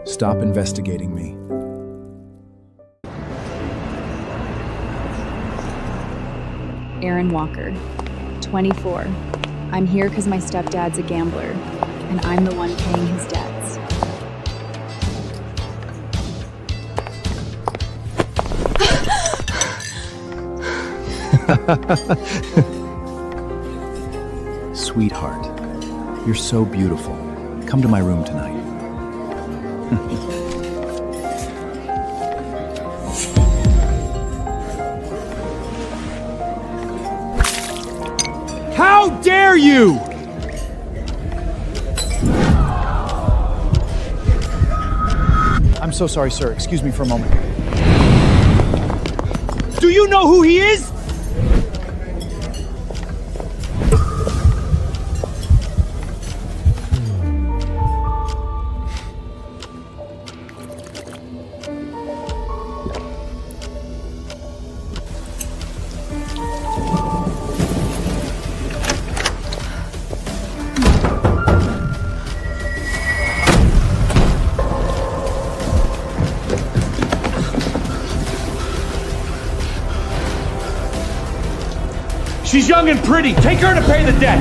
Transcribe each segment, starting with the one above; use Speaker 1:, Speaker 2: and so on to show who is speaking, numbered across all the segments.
Speaker 1: Stop investigating me.
Speaker 2: Aaron Walker, 24. I'm here because my stepdad's a gambler, and I'm the one paying his debts.
Speaker 1: Sweetheart, you're so beautiful. Come to my room tonight. How dare you! I'm so sorry, sir. Excuse me for a moment. Do you know who he is? She's young and pretty. Take her to pay the debt.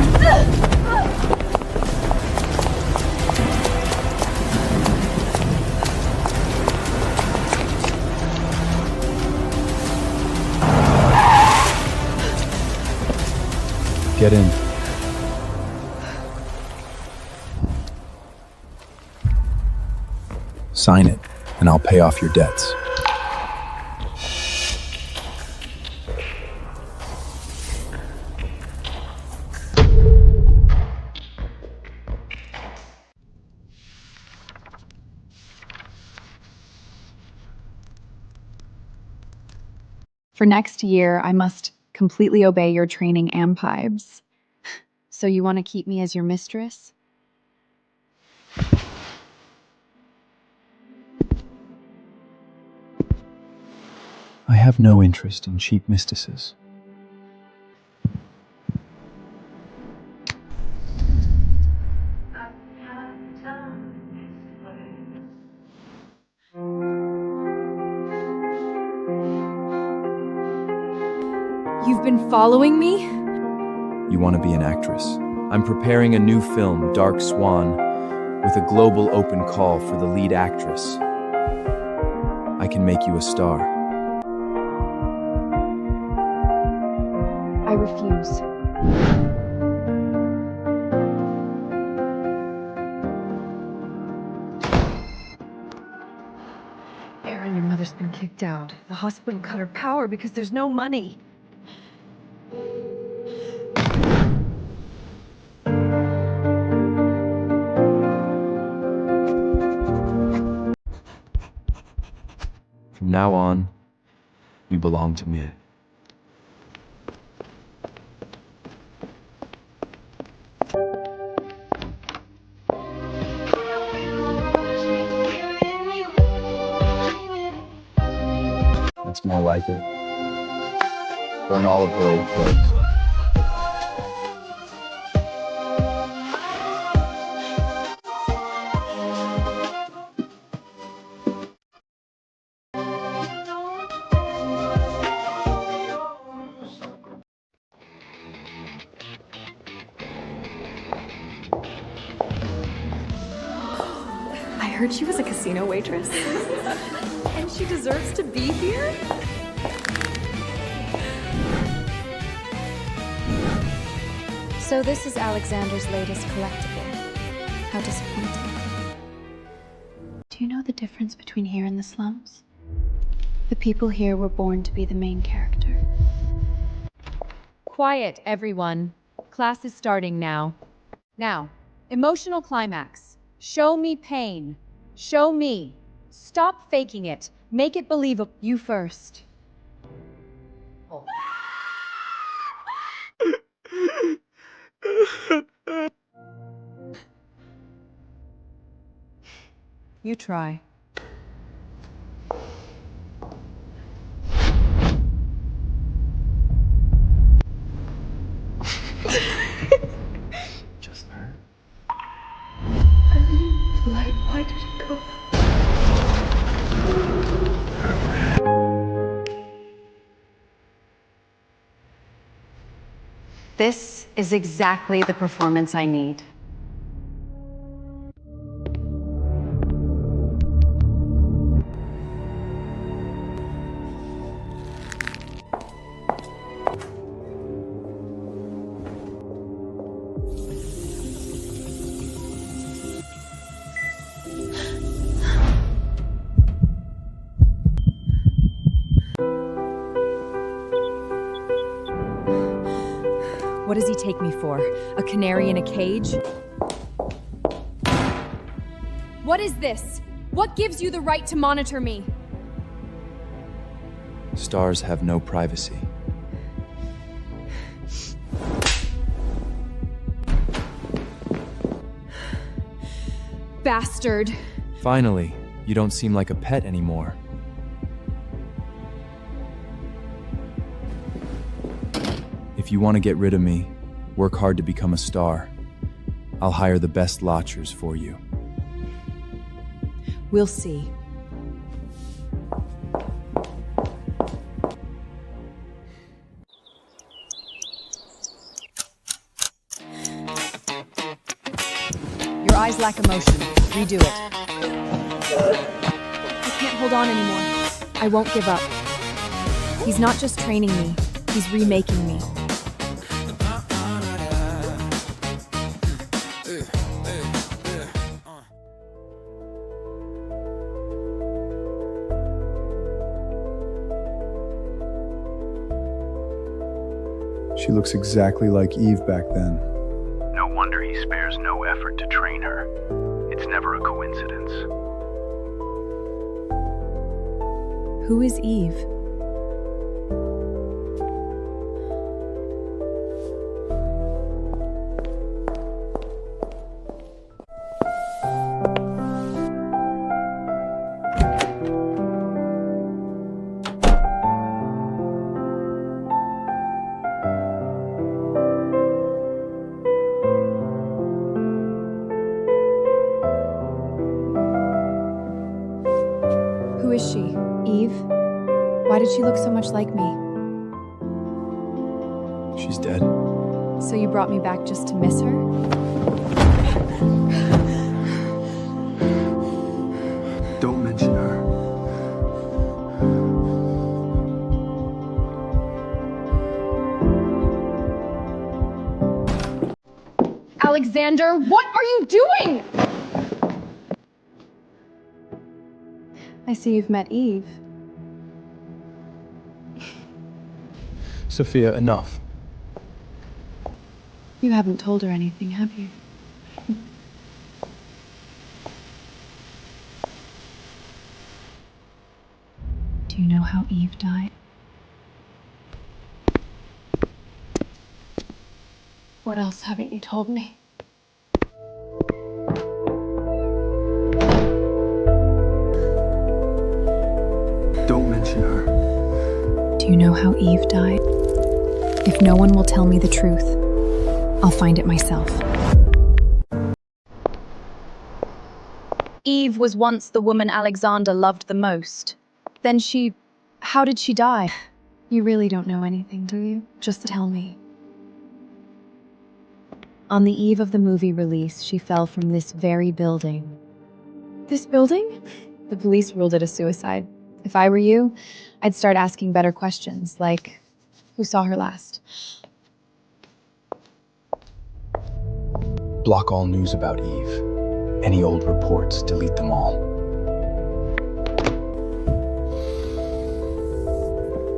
Speaker 1: Get in. Sign it, and I'll pay off your debts.
Speaker 2: For next year, I must completely obey your training and pipes.
Speaker 3: So you want to keep me as your mistress?
Speaker 1: I have no interest in cheap mistresses.
Speaker 2: You've been following me?
Speaker 1: You want to be an actress? I'm preparing a new film, Dark Swan, with a global open call for the lead actress. I can make you a star.
Speaker 2: I refuse.
Speaker 3: Aaron, your mother's been kicked out. The hospital cut her power because there's no money.
Speaker 1: From now on, you belong to me. That's more like it. Burn all of her old clothes.
Speaker 3: I heard she was a casino waitress. And she deserves to be here?
Speaker 4: So this is Alexander's latest collectible. How disappointing. Do you know the difference between here and the slums? The people here were born to be the main character.
Speaker 5: Quiet, everyone. Class is starting now. Now, emotional climax. Show me pain. Show me. Stop faking it. Make it believable. You first. Oh. You try.
Speaker 1: Just her.
Speaker 3: Light, why did it go?
Speaker 6: This is exactly the performance I need.
Speaker 5: What does he take me for? A canary in a cage? What is this? What gives you the right to monitor me?
Speaker 1: Stars have no privacy.
Speaker 5: Bastard.
Speaker 1: Finally, you don't seem like a pet anymore. If you want to get rid of me, work hard to become a star. I'll hire the best lodgers for you.
Speaker 5: We'll see. Your eyes lack emotion. Redo it. I can't hold on anymore. I won't give up. He's not just training me, he's remaking me.
Speaker 7: She looks exactly like Eve back then.
Speaker 8: No wonder he spares no effort to train her. It's never a coincidence.
Speaker 2: Who is Eve? Who is she? Eve? Why did she look so much like me?
Speaker 1: She's dead.
Speaker 2: So you brought me back just to miss her?
Speaker 7: Don't mention her.
Speaker 5: Alexander, what are you doing?
Speaker 2: I see you've met Eve.
Speaker 7: Sophia, enough.
Speaker 2: You haven't told her anything, have you? Do you know how Eve died? What else haven't you told me?
Speaker 7: Don't mention her.
Speaker 2: Do you know how Eve died? If no one will tell me the truth, I'll find it myself.
Speaker 4: Eve was once the woman Alexander loved the most. Then how did she die?
Speaker 2: You really don't know anything, do you? Just tell me.
Speaker 5: On the eve of the movie release, she fell from this very building.
Speaker 2: This building?
Speaker 5: The police ruled it a suicide. If I were you, I'd start asking better questions, like, who saw her last?
Speaker 1: Block all news about Eve. Any old reports, delete them all.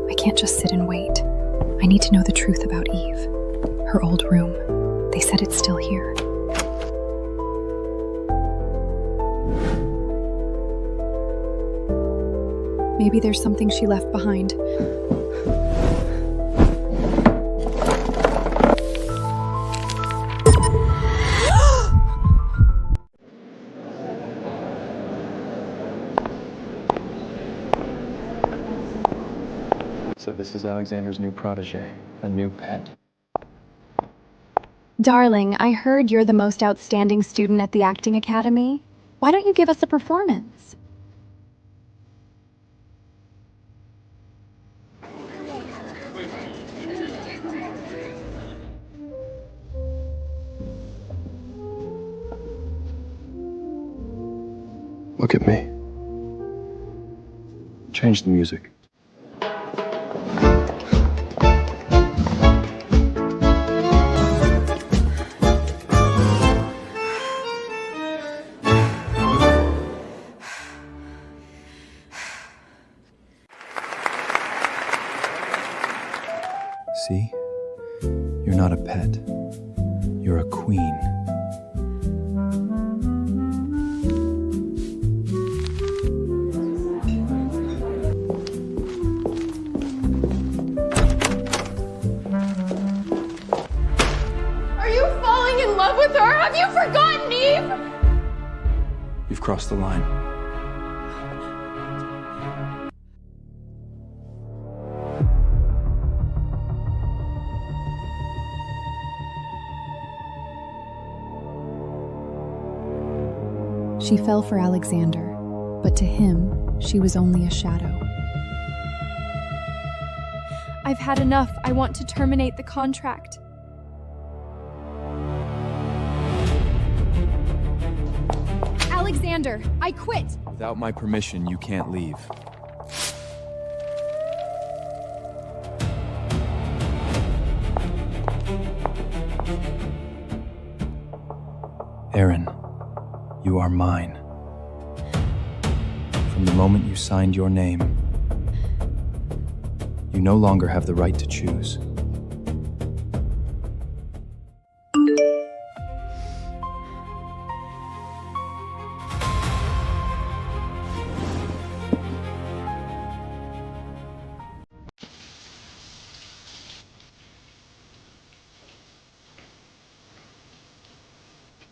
Speaker 2: I can't just sit and wait. I need to know the truth about Eve. Her old room. They said it's still here. Maybe there's something she left behind.
Speaker 9: So this is Alexander's new protege, a new pet.
Speaker 4: Darling, I heard you're the most outstanding student at the acting academy. Why don't you give us a performance?
Speaker 7: Look at me. Change the music.
Speaker 1: See? You're not a pet. You're a queen.
Speaker 3: Are you falling in love with her? Have you forgotten Eve?
Speaker 1: You've crossed the line.
Speaker 2: She fell for Alexander, but to him, she was only a shadow.
Speaker 3: I've had enough. I want to terminate the contract. Alexander, I quit.
Speaker 1: Without my permission, you can't leave. Aaron, you are mine. From the moment you signed your name, you no longer have the right to choose.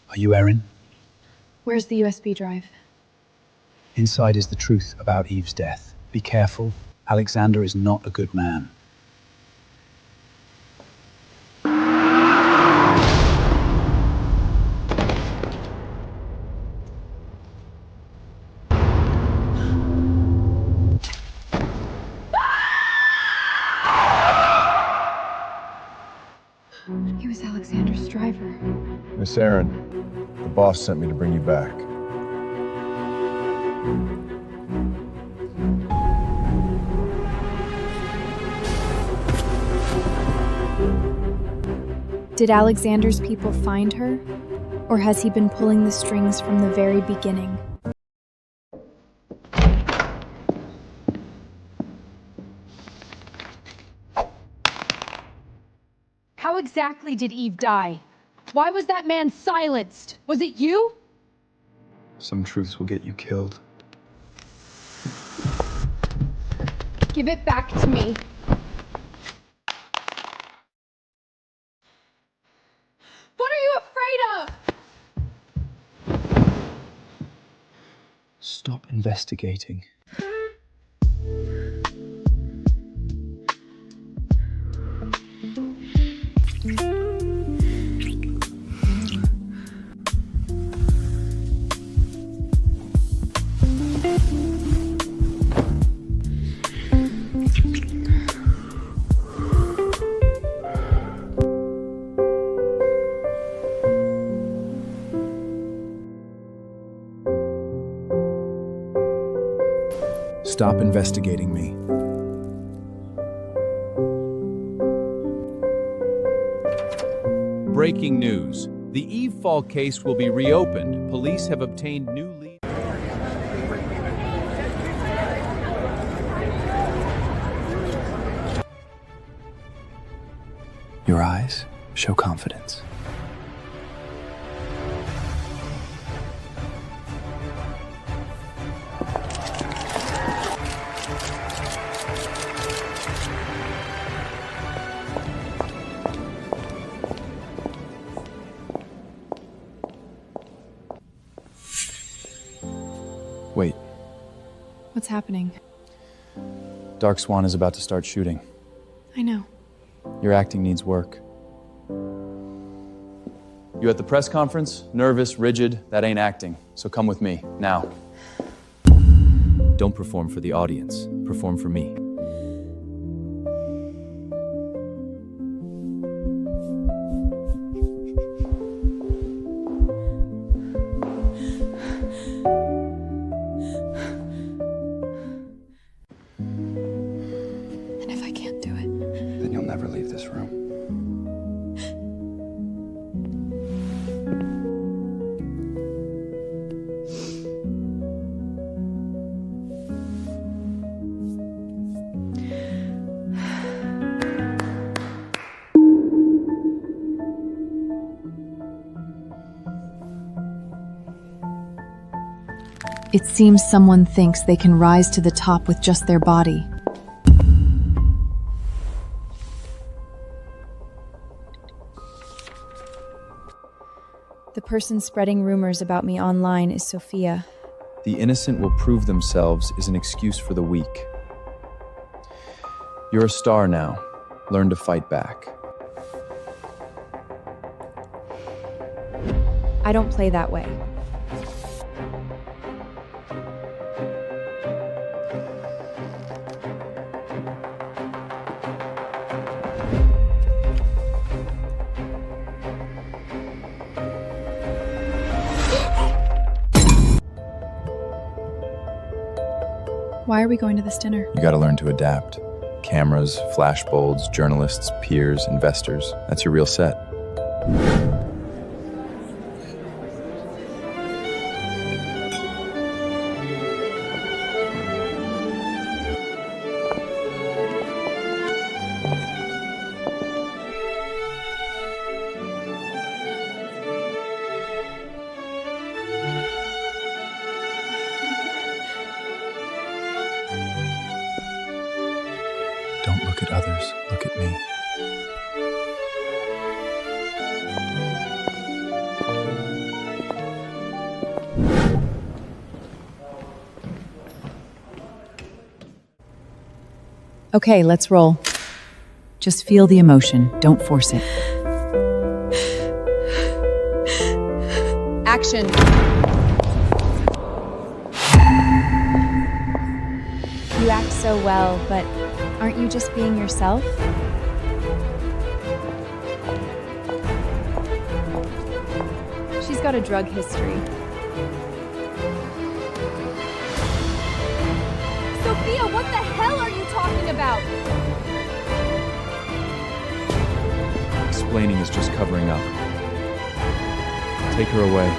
Speaker 10: Are you Erin?
Speaker 2: Where's the USB drive?
Speaker 10: Inside is the truth about Eve's death. Be careful. Alexander is not a good man.
Speaker 2: He was Alexander's driver.
Speaker 7: Miss Aaron, the boss sent me to bring you back.
Speaker 2: Did Alexander's people find her? Or has he been pulling the strings from the very beginning?
Speaker 5: How exactly did Eve die? Why was that man silenced? Was it you?
Speaker 7: Some truths will get you killed.
Speaker 5: Give it back to me. What are you afraid of?
Speaker 10: Stop investigating.
Speaker 1: Stop investigating me.
Speaker 11: Breaking news. The Eve Fall case will be reopened. Police have obtained new leads.
Speaker 10: Your eyes show confidence.
Speaker 1: Wait,
Speaker 2: What's happening?
Speaker 1: Dark Swan is about to start shooting.
Speaker 2: I know.
Speaker 1: Your acting needs work. You at the press conference? Nervous, rigid, that ain't acting. So come with me, now. Don't perform for the audience. Perform for me.
Speaker 2: It seems someone thinks they can rise to the top with just their body. The person spreading rumors about me online is Sophia.
Speaker 1: The innocent will prove themselves is an excuse for the weak. You're a star now. Learn to fight back.
Speaker 2: I don't play that way. Why are we going to this dinner?
Speaker 1: You gotta learn to adapt. Cameras, flashbulbs, journalists, peers, investors. That's your real set. Don't look at others, look at me.
Speaker 5: Okay, let's roll. Just feel the emotion, don't force it. Action.
Speaker 2: You act so well, but aren't you just being yourself? She's got a drug history.
Speaker 3: Sophia, what the hell are you talking about?
Speaker 1: Explaining is just covering up. Take her away.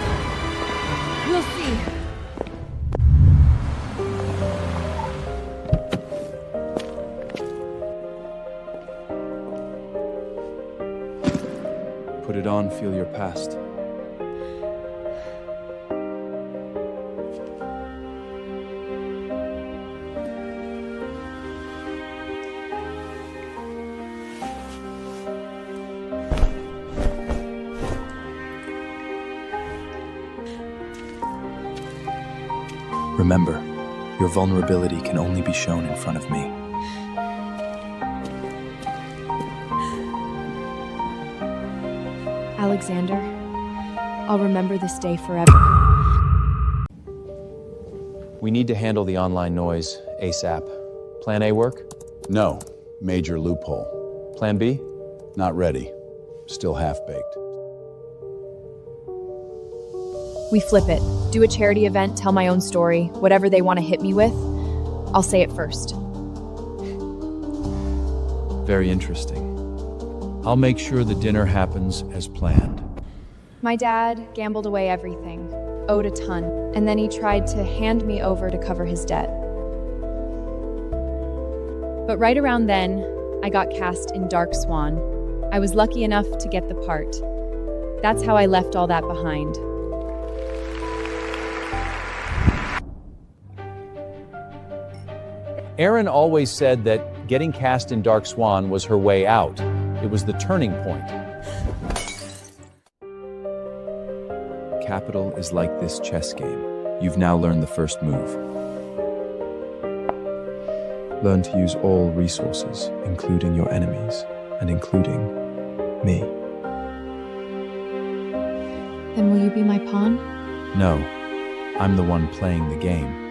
Speaker 3: We'll see.
Speaker 1: Put it on, feel your past. Remember, your vulnerability can only be shown in front of me.
Speaker 2: Alexander, I'll remember this day forever.
Speaker 1: We need to handle the online noise ASAP. Plan A work?
Speaker 12: No. Major loophole.
Speaker 1: Plan B?
Speaker 12: Not ready. Still half-baked.
Speaker 2: We flip it. Do a charity event, tell my own story. Whatever they want to hit me with, I'll say it first.
Speaker 1: Very interesting. I'll make sure the dinner happens as planned.
Speaker 2: My dad gambled away everything, owed a ton, and then he tried to hand me over to cover his debt. But right around then, I got cast in Dark Swan. I was lucky enough to get the part. That's how I left all that behind.
Speaker 11: Erin always said that getting cast in Dark Swan was her way out. It was the turning point.
Speaker 1: Capital is like this chess game. You've now learned the first move. Learn to use all resources, including your enemies, and including me.
Speaker 2: Then will you be my pawn?
Speaker 1: No, I'm the one playing the game.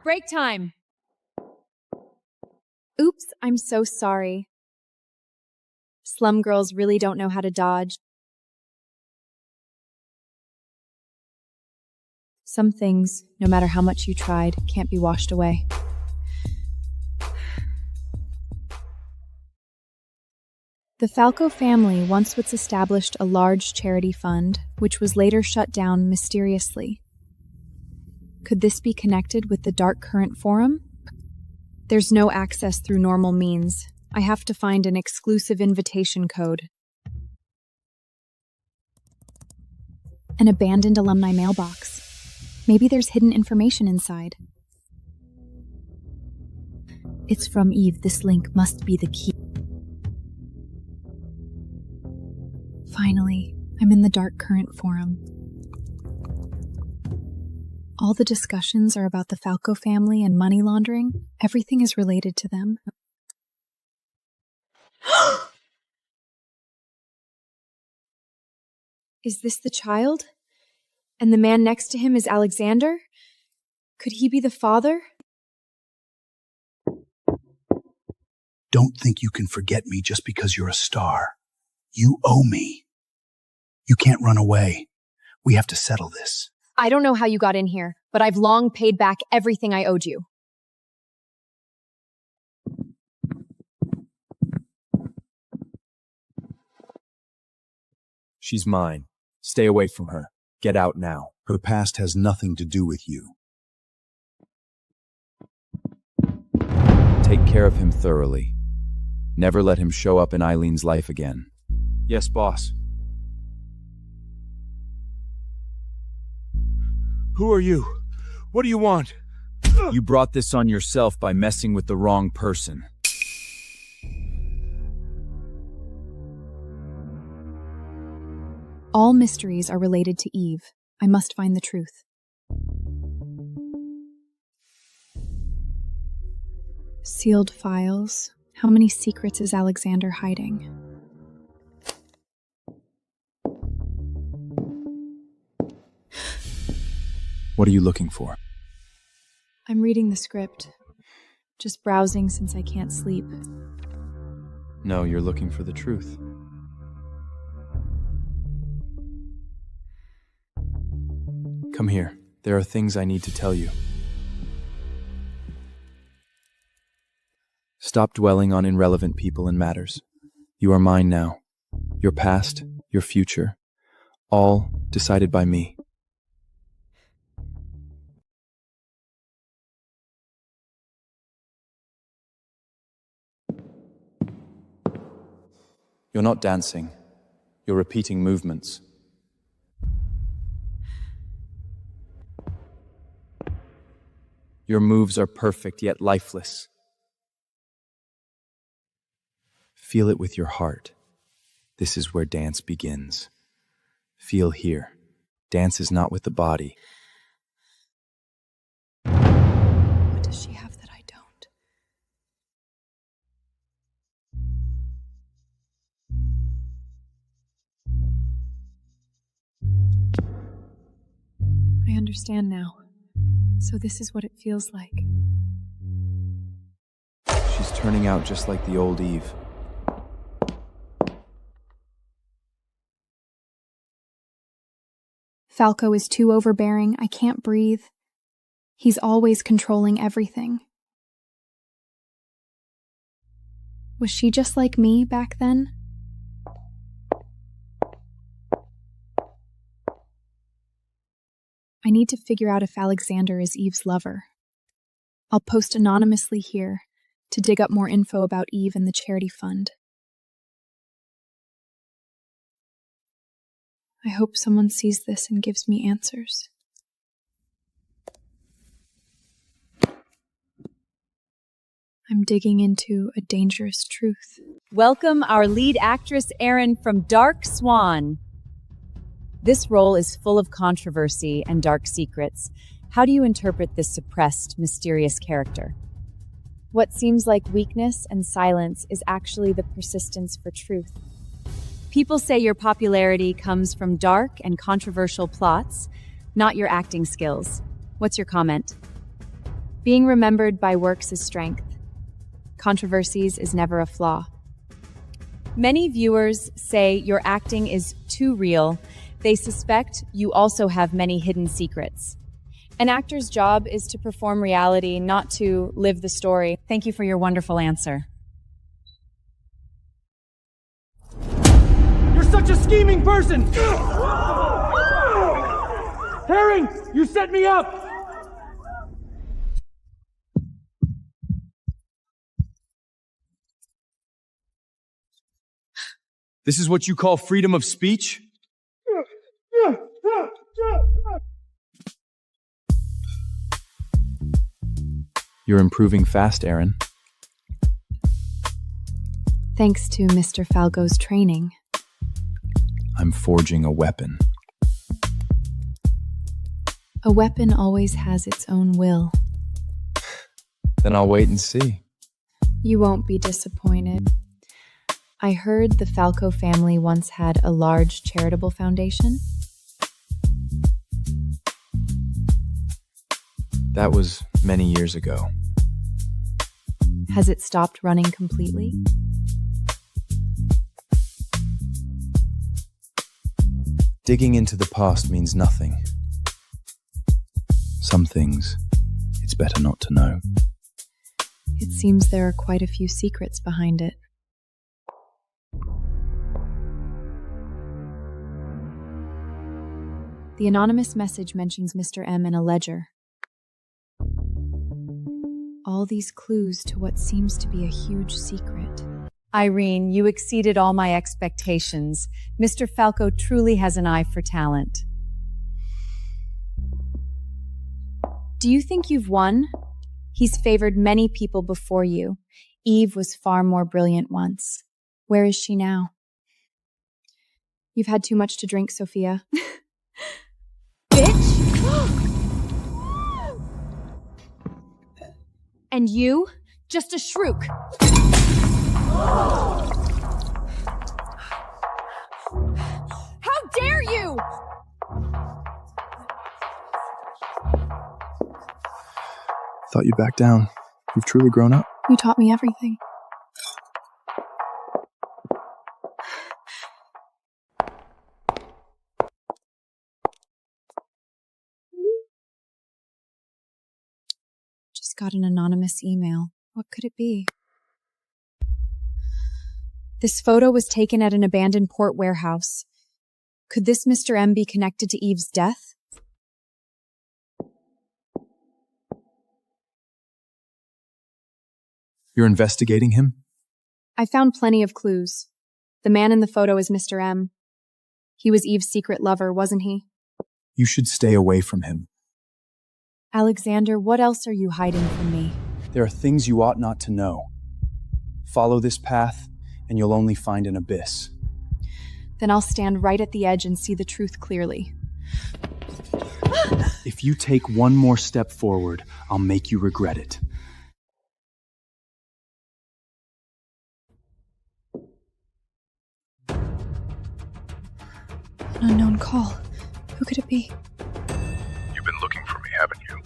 Speaker 5: Break time.
Speaker 2: Oops, I'm so sorry. Slum girls really don't know how to dodge. Some things, no matter how much you tried, can't be washed away. The Falco family once established a large charity fund, which was later shut down mysteriously. Could this be connected with the Dark Current Forum? There's no access through normal means. I have to find an exclusive invitation code. An abandoned alumni mailbox. Maybe there's hidden information inside. It's from Eve. This link must be the key. Finally, I'm in the Dark Current Forum. All the discussions are about the Falco family and money laundering. Everything is related to them. Is this the child? And the man next to him is Alexander? Could he be the father?
Speaker 10: Don't think you can forget me just because you're a star. You owe me. You can't run away. We have to settle this.
Speaker 2: I don't know how you got in here, but I've long paid back everything I owed you.
Speaker 1: She's mine. Stay away from her. Get out now.
Speaker 10: Her past has nothing to do with you.
Speaker 1: Take care of him thoroughly. Never let him show up in Eileen's life again. Yes, boss.
Speaker 13: Who are you? What do you want?
Speaker 1: You brought this on yourself by messing with the wrong person.
Speaker 2: All mysteries are related to Eve. I must find the truth. Sealed files. How many secrets is Alexander hiding?
Speaker 1: What are you looking for?
Speaker 2: I'm reading the script. Just browsing since I can't sleep.
Speaker 1: No, you're looking for the truth. Come here. There are things I need to tell you. Stop dwelling on irrelevant people and matters. You are mine now. Your past, your future, all decided by me. You're not dancing. You're repeating movements. Your moves are perfect yet lifeless. Feel it with your heart. This is where dance begins. Feel here. Dance is not with the body.
Speaker 2: What does she have that I don't? I understand now. So this is what it feels like.
Speaker 1: She's turning out just like the old Eve.
Speaker 2: Falco is too overbearing. I can't breathe. He's always controlling everything. Was she just like me back then? I need to figure out if Alexander is Eve's lover. I'll post anonymously here to dig up more info about Eve and the charity fund. I hope someone sees this and gives me answers. I'm digging into a dangerous truth.
Speaker 5: Welcome our lead actress, Erin, from Dark Swan. This role is full of controversy and dark secrets. How do you interpret this suppressed, mysterious character? What seems like weakness and silence is actually the persistence for truth. People say your popularity comes from dark and controversial plots, not your acting skills. What's your comment? Being remembered by works is strength. Controversies is never a flaw. Many viewers say your acting is too real. They suspect you also have many hidden secrets. An actor's job is to perform reality, not to live the story. Thank you for your wonderful answer.
Speaker 13: You're such a scheming person! Herring, you set me up!
Speaker 1: This is what you call freedom of speech? You're improving fast, Aaron.
Speaker 2: Thanks to Mr. Falco's training.
Speaker 1: I'm forging a weapon.
Speaker 2: A weapon always has its own will.
Speaker 1: Then I'll wait and see.
Speaker 2: You won't be disappointed. I heard the Falco family once had a large charitable foundation.
Speaker 1: That was many years ago.
Speaker 2: Has it stopped running completely?
Speaker 1: Digging into the past means nothing. Some things, it's better not to know.
Speaker 2: It seems there are quite a few secrets behind it. The anonymous message mentions Mr. M in a ledger. All these clues to what seems to be a huge secret.
Speaker 5: Irene, you exceeded all my expectations. Mr. Falco truly has an eye for talent.
Speaker 2: Do you think you've won? He's favored many people before you. Eve was far more brilliant once. Where is she now? You've had too much to drink, Sophia. Bitch! And you? Just a shrook. How dare you!
Speaker 7: Thought you'd back down. You've truly grown up.
Speaker 2: You taught me everything. Just got an anonymous email. What could it be? This photo was taken at an abandoned port warehouse. Could this Mr. M be connected to Eve's death?
Speaker 1: You're investigating him?
Speaker 2: I found plenty of clues. The man in the photo is Mr. M. He was Eve's secret lover, wasn't he?
Speaker 7: You should stay away from him.
Speaker 2: Alexander, what else are you hiding from me?
Speaker 10: There are things you ought not to know. Follow this path, and you'll only find an abyss.
Speaker 2: Then I'll stand right at the edge and see the truth clearly.
Speaker 10: If you take one more step forward, I'll make you regret it.
Speaker 2: An unknown call. Who could it be?
Speaker 8: You've been looking for me, haven't you?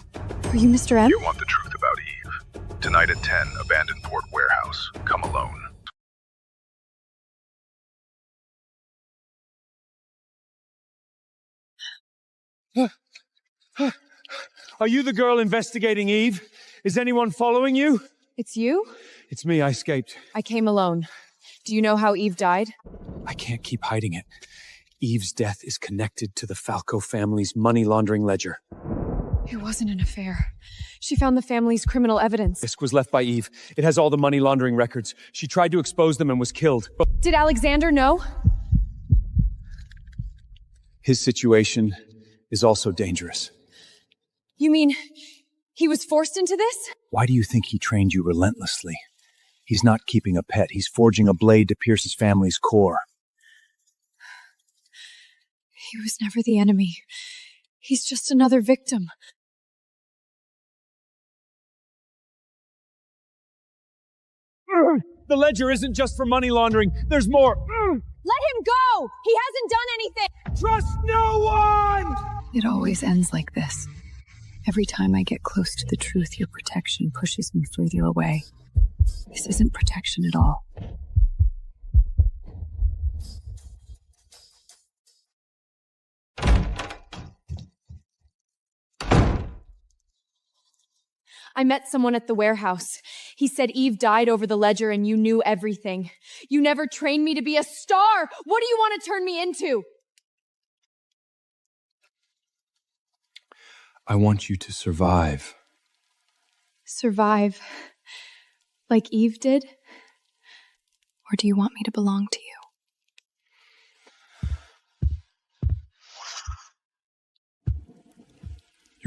Speaker 2: Are you Mr. M?
Speaker 8: You want the truth about Eve. Tonight at 10, abandoned port warehouse. Come alone.
Speaker 13: Are you the girl investigating Eve? Is anyone following you?
Speaker 5: It's you?
Speaker 13: It's me, I escaped.
Speaker 5: I came alone. Do you know how Eve died?
Speaker 10: I can't keep hiding it. Eve's death is connected to the Falco family's money laundering ledger.
Speaker 5: It wasn't an affair. She found the family's criminal evidence.
Speaker 11: Disc was left by Eve. It has all the money laundering records. She tried to expose them and was killed.
Speaker 5: Did Alexander know?
Speaker 10: His situation is also dangerous.
Speaker 5: You mean he was forced into this?
Speaker 10: Why do you think he trained you relentlessly? He's not keeping a pet. He's forging a blade to pierce his family's core.
Speaker 2: He was never the enemy. He's just another victim.
Speaker 13: The ledger isn't just for money laundering. There's more.
Speaker 5: Let him go! He hasn't done anything!
Speaker 13: Trust no one!
Speaker 2: It always ends like this. Every time I get close to the truth, your protection pushes me further away. This isn't protection at all.
Speaker 5: I met someone at the warehouse. He said Eve died over the ledger and you knew everything. You never trained me to be a star! What do you want to turn me into?
Speaker 1: I want you to survive.
Speaker 2: Survive? Like Eve did? Or do you want me to belong to you?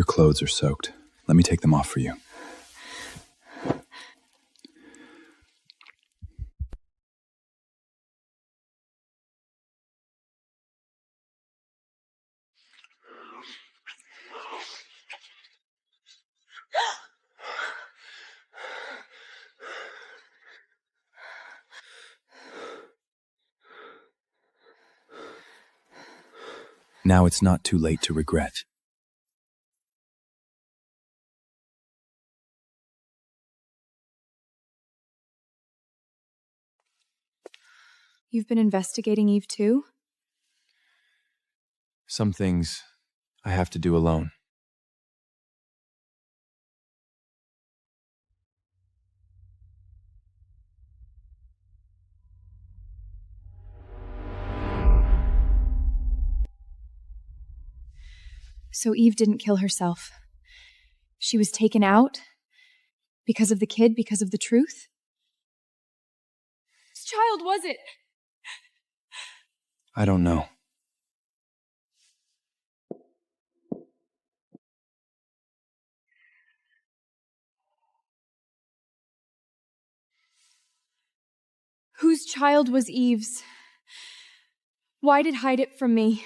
Speaker 1: Your clothes are soaked. Let me take them off for you. Now it's not too late to regret.
Speaker 2: You've been investigating Eve too?
Speaker 1: Some things I have to do alone.
Speaker 2: So Eve didn't kill herself. She was taken out because of the kid, because of the truth? Whose child was it?
Speaker 1: I don't know.
Speaker 2: Whose child was Eve's? Why did hide it from me?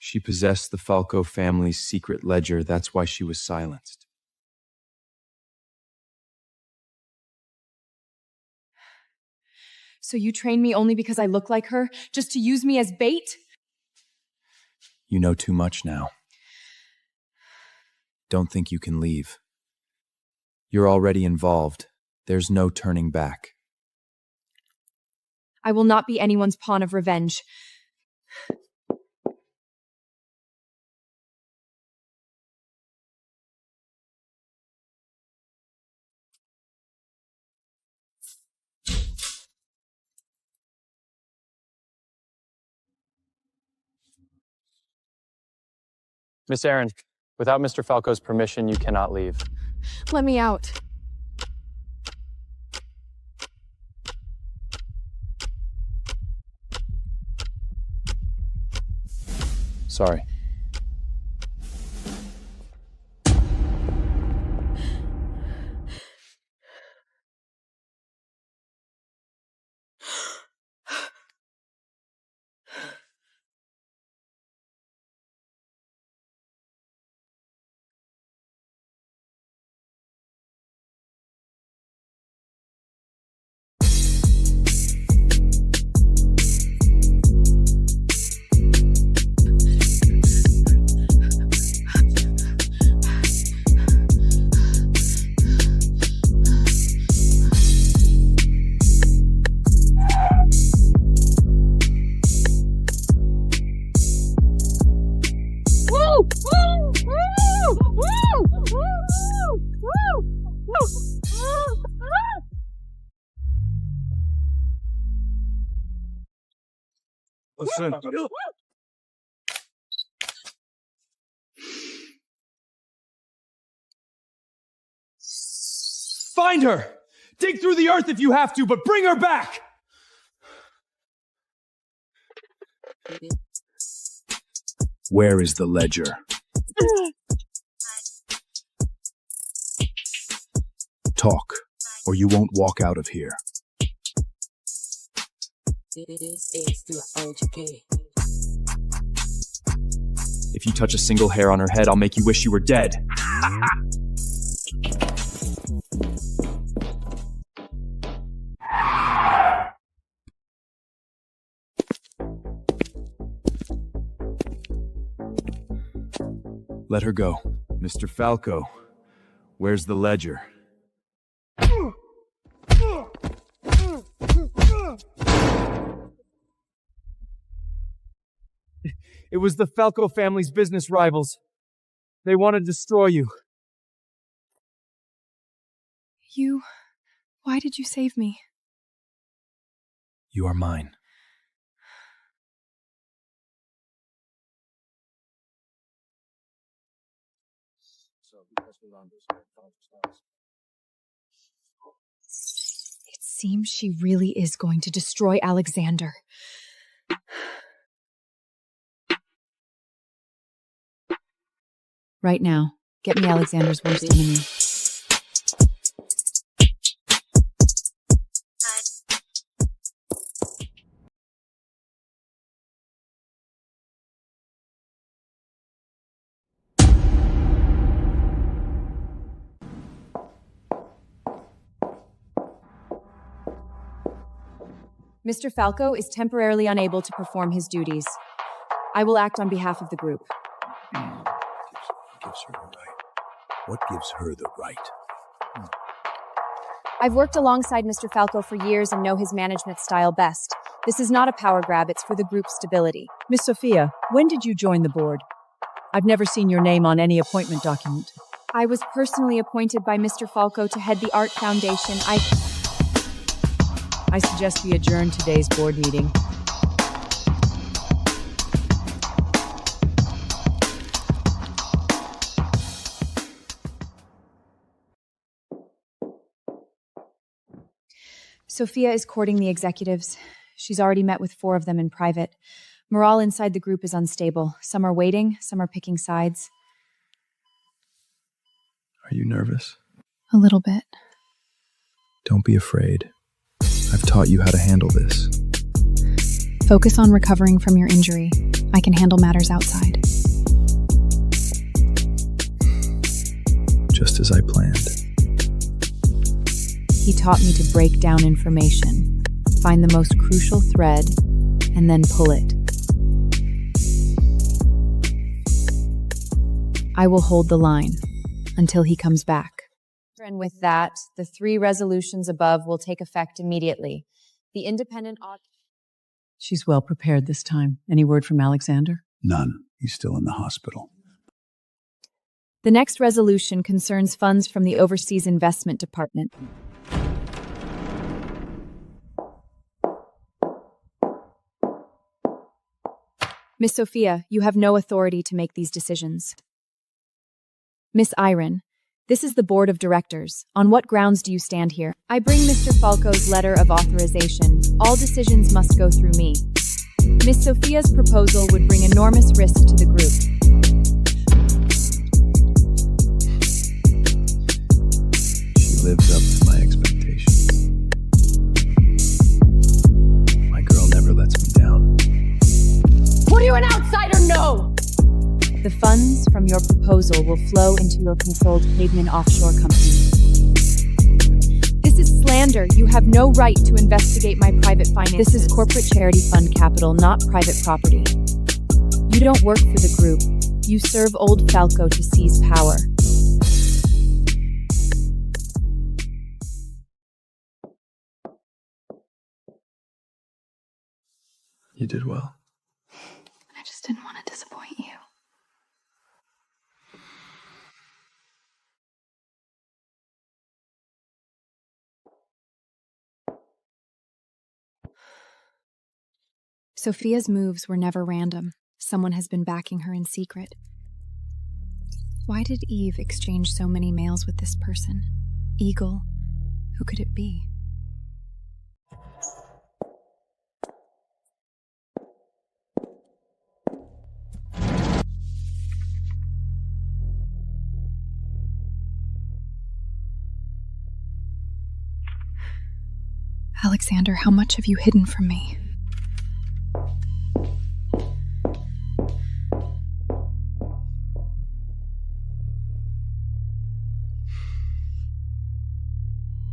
Speaker 1: She possessed the Falco family's secret ledger. That's why she was silenced.
Speaker 2: So you trained me only because I look like her, just to use me as bait?
Speaker 1: You know too much now. Don't think you can leave. You're already involved. There's no turning back.
Speaker 2: I will not be anyone's pawn of revenge.
Speaker 9: Miss Aaron, without Mr. Falco's permission, you cannot leave.
Speaker 2: Let me out.
Speaker 1: Sorry.
Speaker 13: Listen. Find her! Dig through the earth if you have to, but bring her back!
Speaker 10: Where is the ledger? Talk, or you won't walk out of here.
Speaker 1: If you touch a single hair on her head, I'll make you wish you were dead. Let her go. Mr. Falco, where's the ledger?
Speaker 13: It was the Falco family's business rivals. They want to destroy you.
Speaker 2: Why did you save me?
Speaker 1: You are mine.
Speaker 2: It seems she really is going to destroy Alexander. Right now. Get me Alexander's worst enemy. Mr. Falco is temporarily unable to perform his duties. I will act on behalf of the group.
Speaker 10: Gives her the right. What gives her the right?
Speaker 2: I've worked alongside Mr. Falco for years and know his management style best. This is not a power grab, it's for the group's stability.
Speaker 14: Miss Sophia, when did you join the board? I've never seen your name on any appointment document.
Speaker 2: I was personally appointed by Mr. Falco to head the Art Foundation.
Speaker 14: I suggest we adjourn today's board meeting.
Speaker 2: Sophia is courting the executives. She's already met with 4 of them in private. Morale inside the group is unstable. Some are waiting, some are picking sides.
Speaker 1: Are you nervous?
Speaker 2: A little bit.
Speaker 1: Don't be afraid. I've taught you how to handle this.
Speaker 2: Focus on recovering from your injury. I can handle matters outside.
Speaker 1: Just as I planned.
Speaker 2: He taught me to break down information, find the most crucial thread, and then pull it. I will hold the line until he comes back. And with that, the 3 resolutions above will take effect immediately. The independent audit...
Speaker 14: She's well prepared this time. Any word from Alexander?
Speaker 10: None. He's still in the hospital.
Speaker 2: The next resolution concerns funds from the Overseas Investment Department. Miss Sophia, you have no authority to make these decisions. Miss Iron, this is the board of directors. On what grounds do you stand here? I bring Mr. Falco's letter of authorization. All decisions must go through me. Miss Sophia's proposal would bring enormous risk to the group.
Speaker 1: She lives up to my expectations. My girl never lets me down.
Speaker 3: What do you, an outsider, know?
Speaker 2: The funds from your proposal will flow into your controlled Caveman offshore company. This is slander. You have no right to investigate my private finances. This is corporate charity fund capital, not private property. You don't work for the group. You serve old Falco to seize power.
Speaker 1: You did well.
Speaker 4: I just didn't want to disappoint you.
Speaker 2: Sophia's moves were never random. Someone has been backing her in secret. Why did Eve exchange so many mails with this person? Eagle? Who could it be? Alexander, how much have you hidden from me?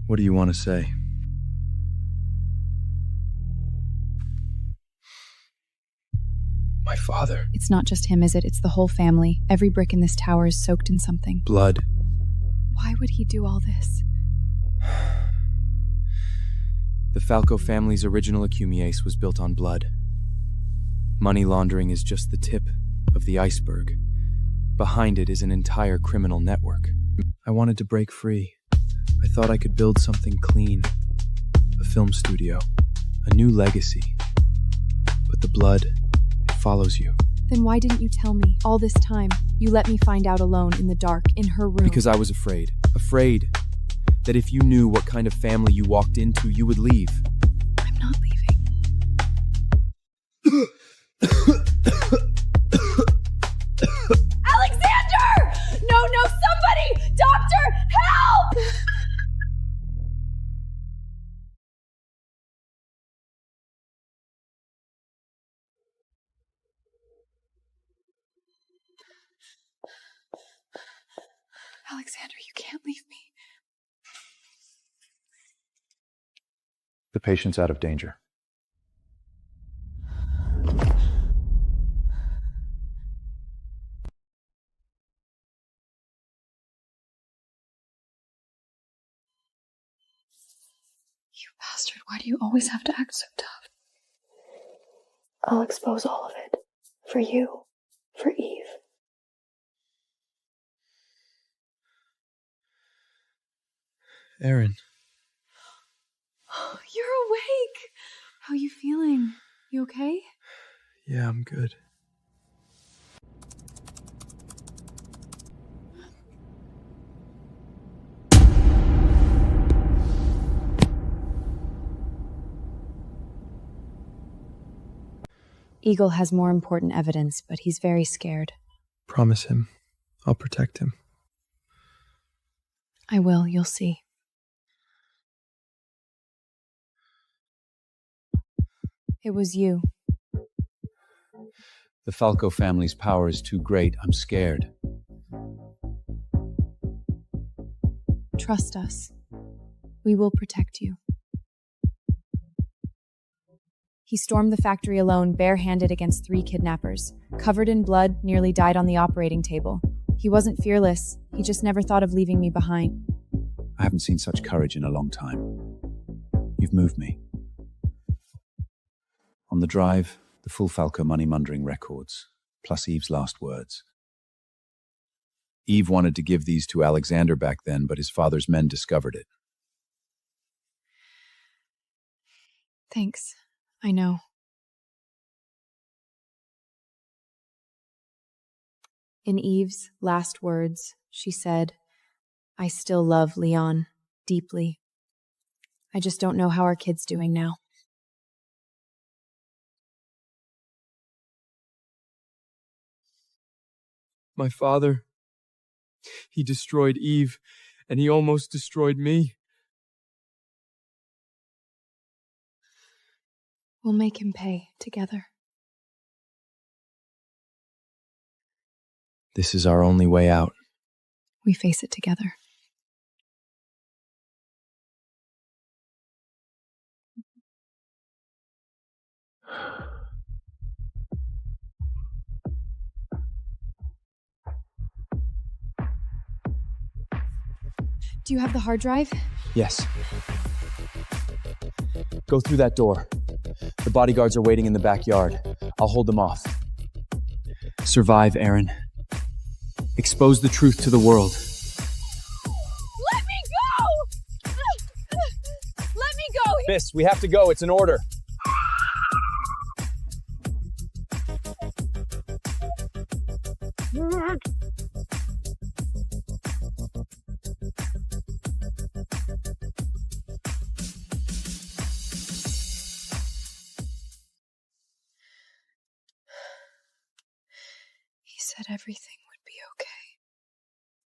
Speaker 1: What do you want to say? My father.
Speaker 2: It's not just him, is it? It's the whole family. Every brick in this tower is soaked in something.
Speaker 1: Blood.
Speaker 2: Why would he do all this?
Speaker 1: The Falco family's original accumulase was built on blood. Money laundering is just the tip of the iceberg. Behind it is an entire criminal network. I wanted to break free. I thought I could build something clean. A film studio. A new legacy. But the blood, it follows you.
Speaker 2: Then why didn't you tell me all this time? You let me find out alone in the dark, in her room.
Speaker 1: Because I was afraid. Afraid that if you knew what kind of family you walked into, you would leave.
Speaker 2: I'm not leaving.
Speaker 3: Alexander! Alexander, you can't leave me.
Speaker 9: The patient's out of danger.
Speaker 3: You bastard, why do you always have to act so tough? I'll expose all of it. For you. For Eve.
Speaker 1: Erin.
Speaker 3: You're awake! How you feeling? You okay?
Speaker 1: Yeah, I'm good.
Speaker 2: Eagle has more important evidence, but he's very scared.
Speaker 1: Promise him. I'll protect him.
Speaker 2: I will, you'll see. It was you.
Speaker 11: The Falco family's power is too great. I'm scared.
Speaker 2: Trust us. We will protect you. He stormed the factory alone, barehanded against 3 kidnappers. Covered in blood, nearly died on the operating table. He wasn't fearless. He just never thought of leaving me behind.
Speaker 12: I haven't seen such courage in a long time. You've moved me. On the drive, the full Falco money-laundering records, plus Eve's last words.
Speaker 11: Eve wanted to give these to Alexander back then, but his father's men discovered it.
Speaker 2: Thanks. I know. In Eve's last words, she said, "I still love Leon deeply. I just don't know how our kid's doing now."
Speaker 1: My father, he destroyed Eve, and he almost destroyed me.
Speaker 2: We'll make him pay together.
Speaker 1: This is our only way out.
Speaker 2: We face it together. Do you have the hard drive?
Speaker 1: Yes. Go through that door. The bodyguards are waiting in the backyard. I'll hold them off. Survive, Erin. Expose the truth to the world.
Speaker 3: Let me go! Let me go!
Speaker 11: Miss, we have to go. It's an order.
Speaker 3: He said everything would be okay.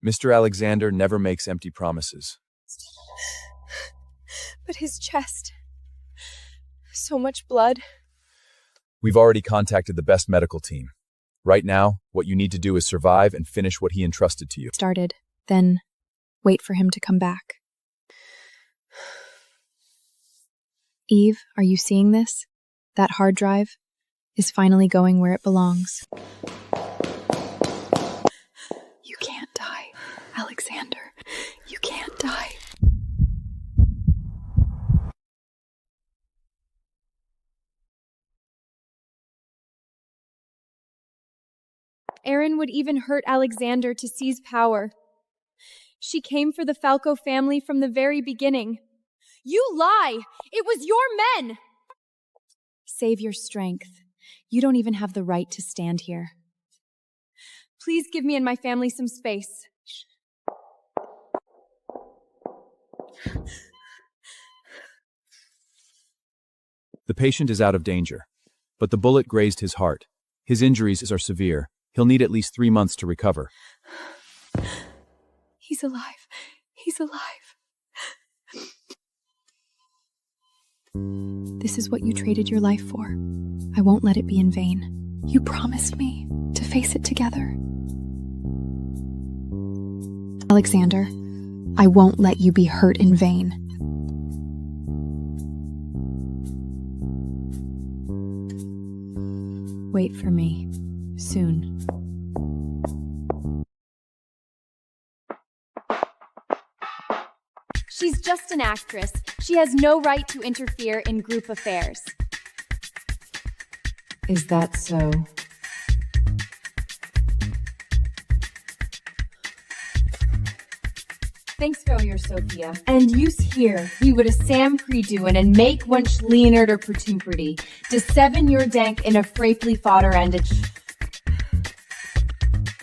Speaker 11: Mr. Alexander never makes empty promises.
Speaker 3: But his chest. So much blood.
Speaker 11: We've already contacted the best medical team. Right now, what you need to do is survive and finish what he entrusted to you.
Speaker 2: Started, then wait for him to come back. Eve, are you seeing this? That hard drive is finally going where it belongs.
Speaker 3: You can't die, Alexander. You can't die.
Speaker 2: Erin would even hurt Alexander to seize power. She came for the Falco family from the very beginning. You lie! It was your men! Save your strength. You don't even have the right to stand here. Please give me and my family some space.
Speaker 11: The patient is out of danger, but the bullet grazed his heart. His injuries are severe. He'll need at least 3 months to recover.
Speaker 3: He's alive. He's alive.
Speaker 2: This is what you traded your life for. I won't let it be in vain.
Speaker 3: You promised me to face it together.
Speaker 2: Alexander, I won't let you be hurt in vain. Wait for me. Soon.
Speaker 5: She's just an actress. She has no right to interfere in group affairs.
Speaker 14: Is that so?
Speaker 5: Thanks for your Sophia. And use here, we would a Sam Credoin and make wench Leonard or Pertumperty, to seven your dank in a frapely fodder and a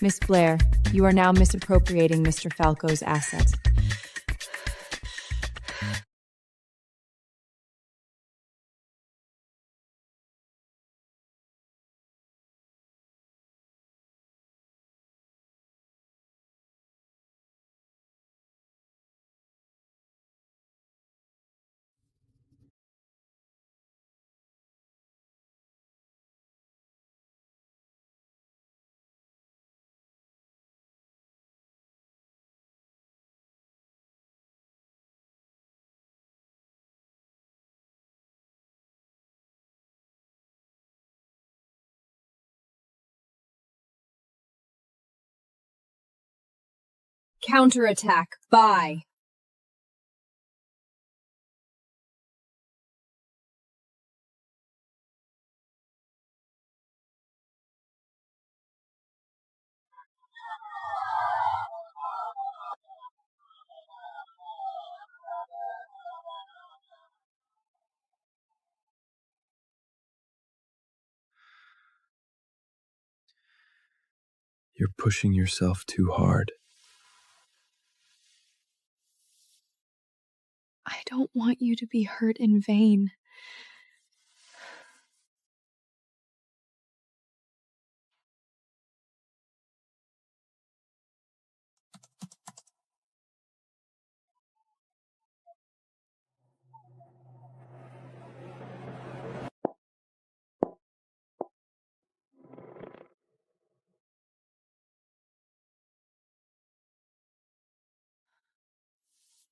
Speaker 14: Miss Blair, you are now misappropriating Mr. Falco's assets.
Speaker 5: counterattack. Bye.
Speaker 1: You're pushing yourself too hard.
Speaker 2: I don't want you to be hurt in vain.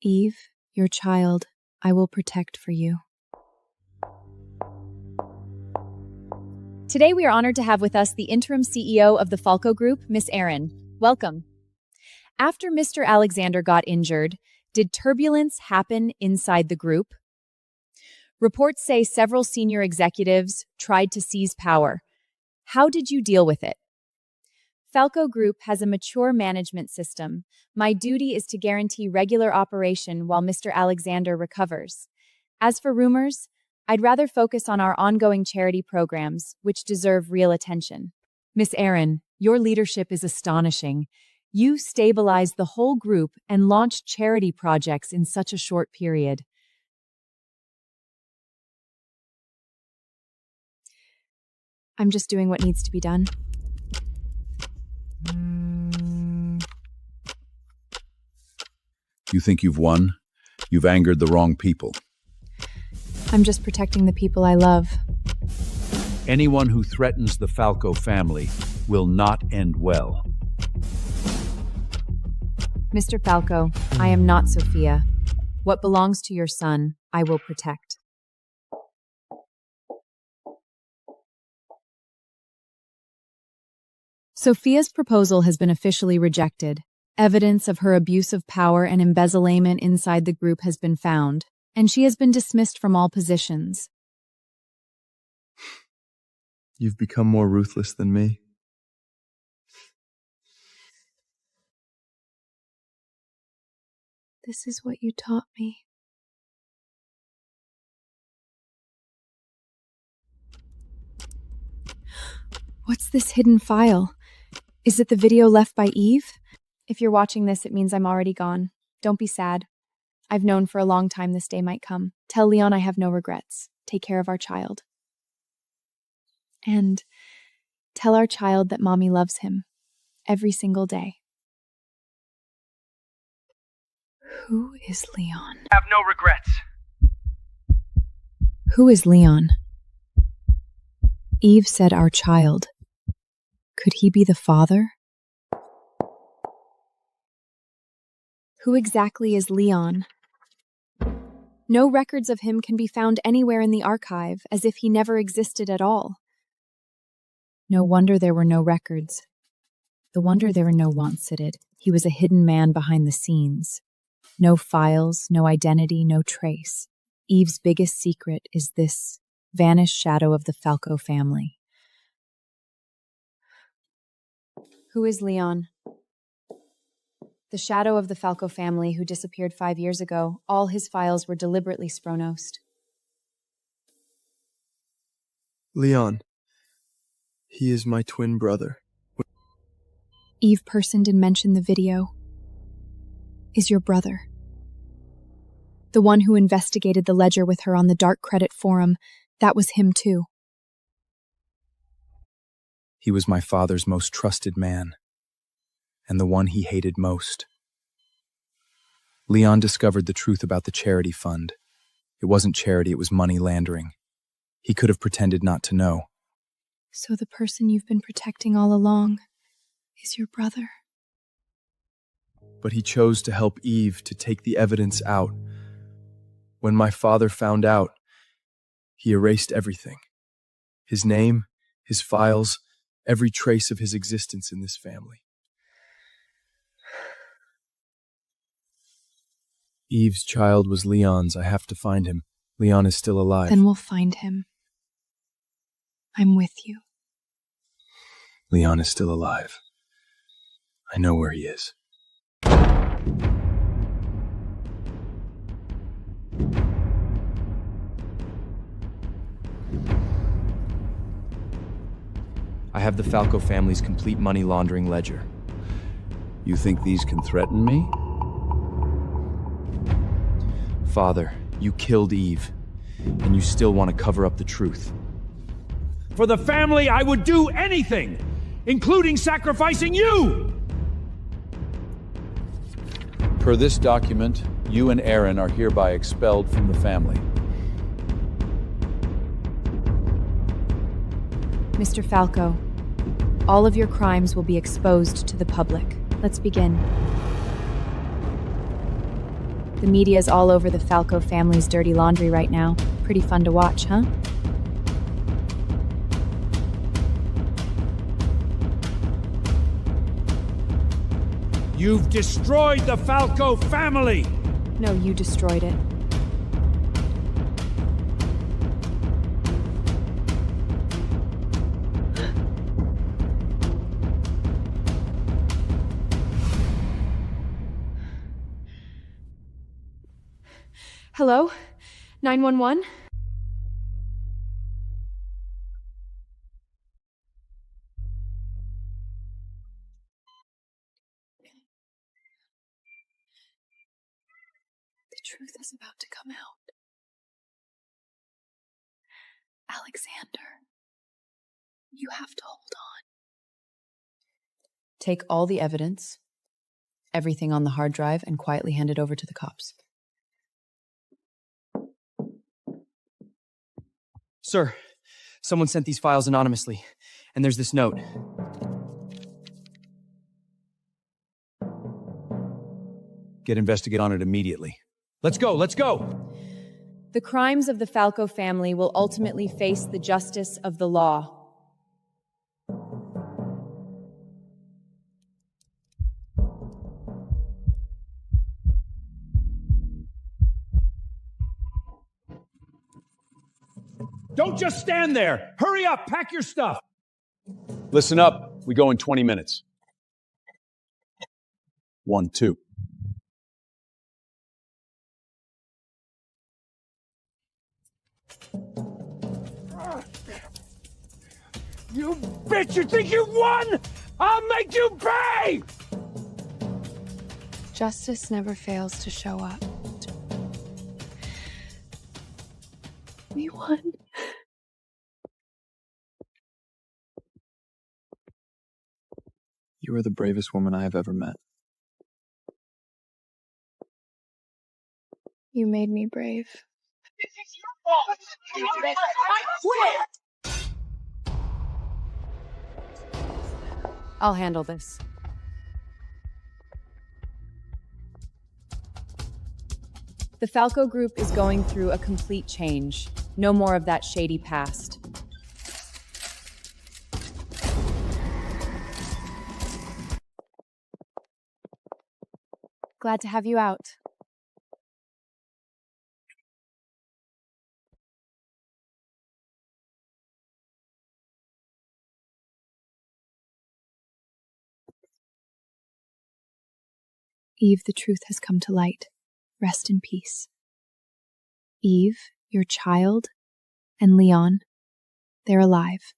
Speaker 2: Eve, your child, I will protect for you.
Speaker 5: Today we are honored to have with us the interim CEO of the Falco Group, Miss Erin. Welcome. After Mr. Alexander got injured, did turbulence happen inside the group? Reports say several senior executives tried to seize power. How did you deal with it? Falco Group has a mature management system. My duty is to guarantee regular operation while Mr. Alexander recovers. As for rumors, I'd rather focus on our ongoing charity programs, which deserve real attention.
Speaker 14: Miss Erin, your leadership is astonishing. You stabilized the whole group and launched charity projects in such a short period.
Speaker 2: I'm just doing what needs to be done.
Speaker 12: You think you've won? You've angered the wrong people.
Speaker 2: I'm just protecting the people I love.
Speaker 12: Anyone who threatens the Falco family will not end well.
Speaker 14: Mr. Falco, I am not Sophia. What belongs to your son, I will protect.
Speaker 2: Sophia's proposal has been officially rejected. Evidence of her abuse of power and embezzlement inside the group has been found, and she has been dismissed from all positions.
Speaker 1: You've become more ruthless than me.
Speaker 2: This is what you taught me. What's this hidden file? Is it the video left by Eve? If you're watching this, it means I'm already gone. Don't be sad. I've known for a long time this day might come. Tell Leon I have no regrets. Take care of our child. And tell our child that Mommy loves him every single day. Who is Leon?
Speaker 8: Have no regrets.
Speaker 2: Who is Leon? Eve said our child. Could he be the father? Who exactly is Leon? No records of him can be found anywhere in the archive, as if he never existed at all.
Speaker 14: No wonder there were no records. The wonder there were no wanted. He was a hidden man behind the scenes. No files, no identity, no trace. Eve's biggest secret is this vanished shadow of the Falco family.
Speaker 2: Who is Leon? The shadow of the Falco family who disappeared 5 years ago. All his files were deliberately spronosed.
Speaker 1: Leon. He is my twin brother.
Speaker 2: Eve personed and mentioned the video. Is your brother. The one who investigated the ledger with her on the Dark Credit Forum, that was him too.
Speaker 1: He was my father's most trusted man, and the one he hated most. Leon discovered the truth about the charity fund. It wasn't charity, it was money laundering. He could have pretended not to know.
Speaker 2: So the person you've been protecting all along is your brother.
Speaker 1: But he chose to help Eve to take the evidence out. When my father found out, he erased everything. His name, his files, every trace of his existence in this family. Eve's child was Leon's. I have to find him. Leon is still alive.
Speaker 2: Then we'll find him. I'm with you.
Speaker 1: Leon is still alive. I know where he is. I have the Falco family's complete money laundering ledger.
Speaker 12: You think these can threaten me?
Speaker 1: Father, you killed Eve, and you still want to cover up the truth.
Speaker 13: For the family, I would do anything, including sacrificing you!
Speaker 12: Per this document, you and Aaron are hereby expelled from the family.
Speaker 2: Mr. Falco, all of your crimes will be exposed to the public. Let's begin. The media's all over the Falco family's dirty laundry right now. Pretty fun to watch, huh?
Speaker 13: You've destroyed the Falco family!
Speaker 2: No, you destroyed it. Hello? 911? The truth is about to come out. Alexander, you have to hold on.
Speaker 14: Take all the evidence, everything on the hard drive, and quietly hand it over to the cops.
Speaker 1: Sir, someone sent these files anonymously, and there's this note.
Speaker 12: Get investigate on it immediately. Let's go, let's go!
Speaker 14: The crimes of the Falco family will ultimately face the justice of the law.
Speaker 13: Don't just stand there! Hurry up! Pack your stuff!
Speaker 12: Listen up. We go in 20 minutes. 1, 2.
Speaker 13: You bitch! You think you won? I'll make you pay!
Speaker 4: Justice never fails to show up. We won.
Speaker 1: You are the bravest woman I have ever met.
Speaker 4: You made me brave.
Speaker 13: This is your fault! I quit!
Speaker 14: I'll handle this.
Speaker 5: The Falco Group is going through a complete change. No more of that shady past.
Speaker 2: Glad to have you out. Eve, the truth has come to light. Rest in peace. Eve, your child, and Leon, they're alive.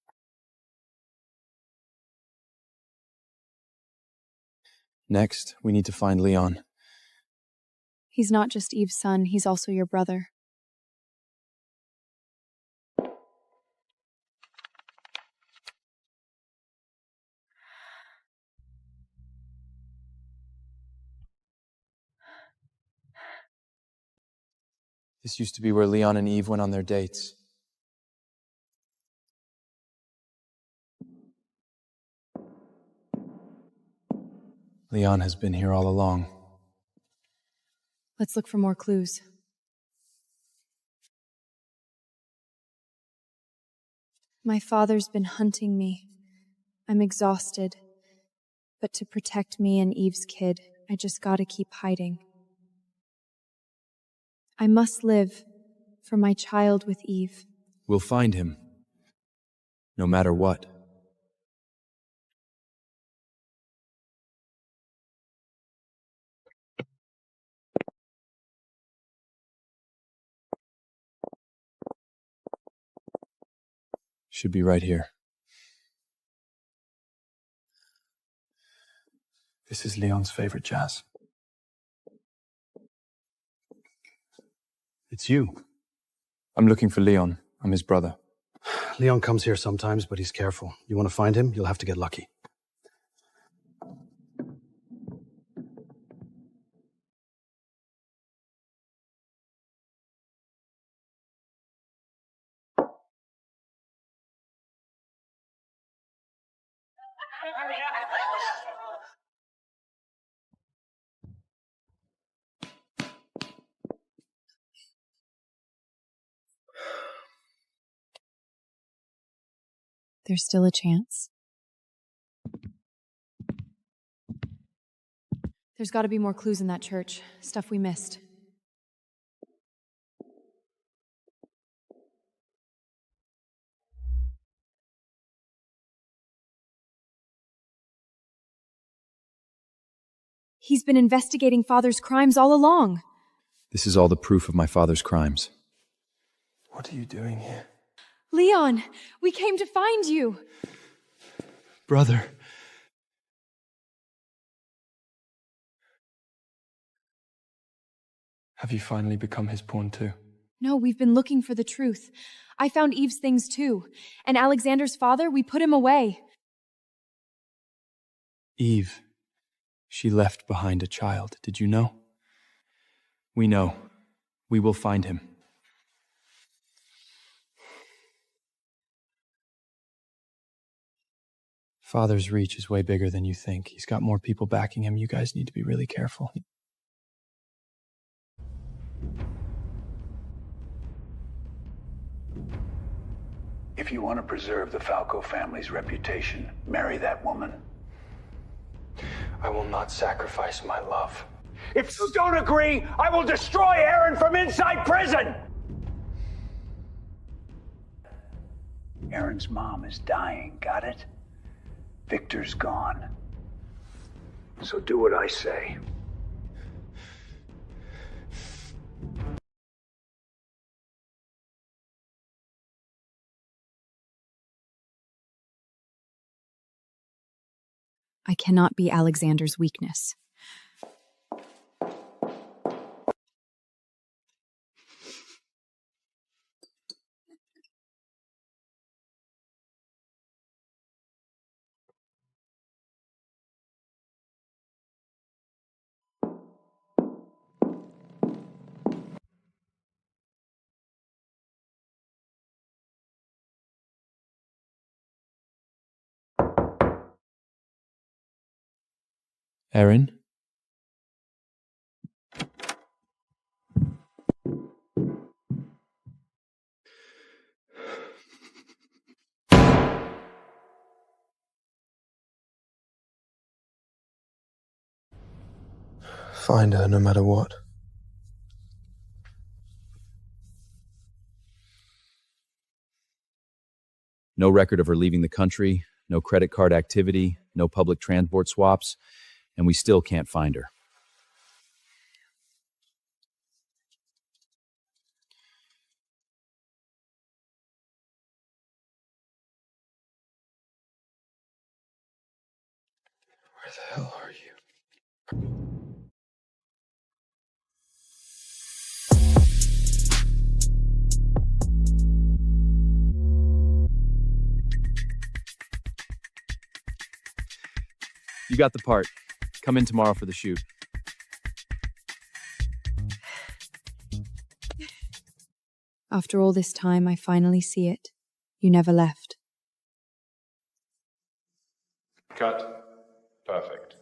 Speaker 1: Next, we need to find Leon.
Speaker 2: He's not just Eve's son, he's also your brother.
Speaker 1: This used to be where Leon and Eve went on their dates. Leon has been here all along.
Speaker 2: Let's look for more clues. My father's been hunting me. I'm exhausted. But to protect me and Eve's kid, I just gotta keep hiding. I must live for my child with Eve.
Speaker 1: We'll find him. No matter what. Should be right here.
Speaker 10: This is Leon's favorite jazz. It's you.
Speaker 1: I'm looking for Leon. I'm his brother.
Speaker 10: Leon comes here sometimes, but he's careful. You want to find him, you'll have to get lucky.
Speaker 2: There's still a chance. There's gotta be more clues in that church. Stuff we missed. He's been investigating Father's crimes all along.
Speaker 11: This is all the proof of my father's crimes.
Speaker 1: What are you doing here?
Speaker 2: Leon, we came to find you.
Speaker 1: Brother. Have you finally become his pawn too?
Speaker 2: No, we've been looking for the truth. I found Eve's things too. And Alexander's father, we put him away.
Speaker 1: Eve. She left behind a child. Did you know? We know. We will find him. Father's reach is way bigger than you think. He's got more people backing him. You guys need to be really careful.
Speaker 15: If you want to preserve the Falco family's reputation, marry that woman.
Speaker 1: I will not sacrifice my love.
Speaker 13: If you don't agree, I will destroy Aaron from inside prison!
Speaker 15: Aaron's mom is dying, got it? Victor's gone. So do what I say.
Speaker 14: I cannot be Alexander's weakness.
Speaker 1: Aaron?
Speaker 7: find her no matter what.
Speaker 11: No record of her leaving the country, no credit card activity, no public transport swaps, and we still can't find her.
Speaker 7: Where the hell are you?
Speaker 1: You got the part. Come in tomorrow for the shoot.
Speaker 2: After all this time, I finally see it. You never left.
Speaker 16: Cut. Perfect.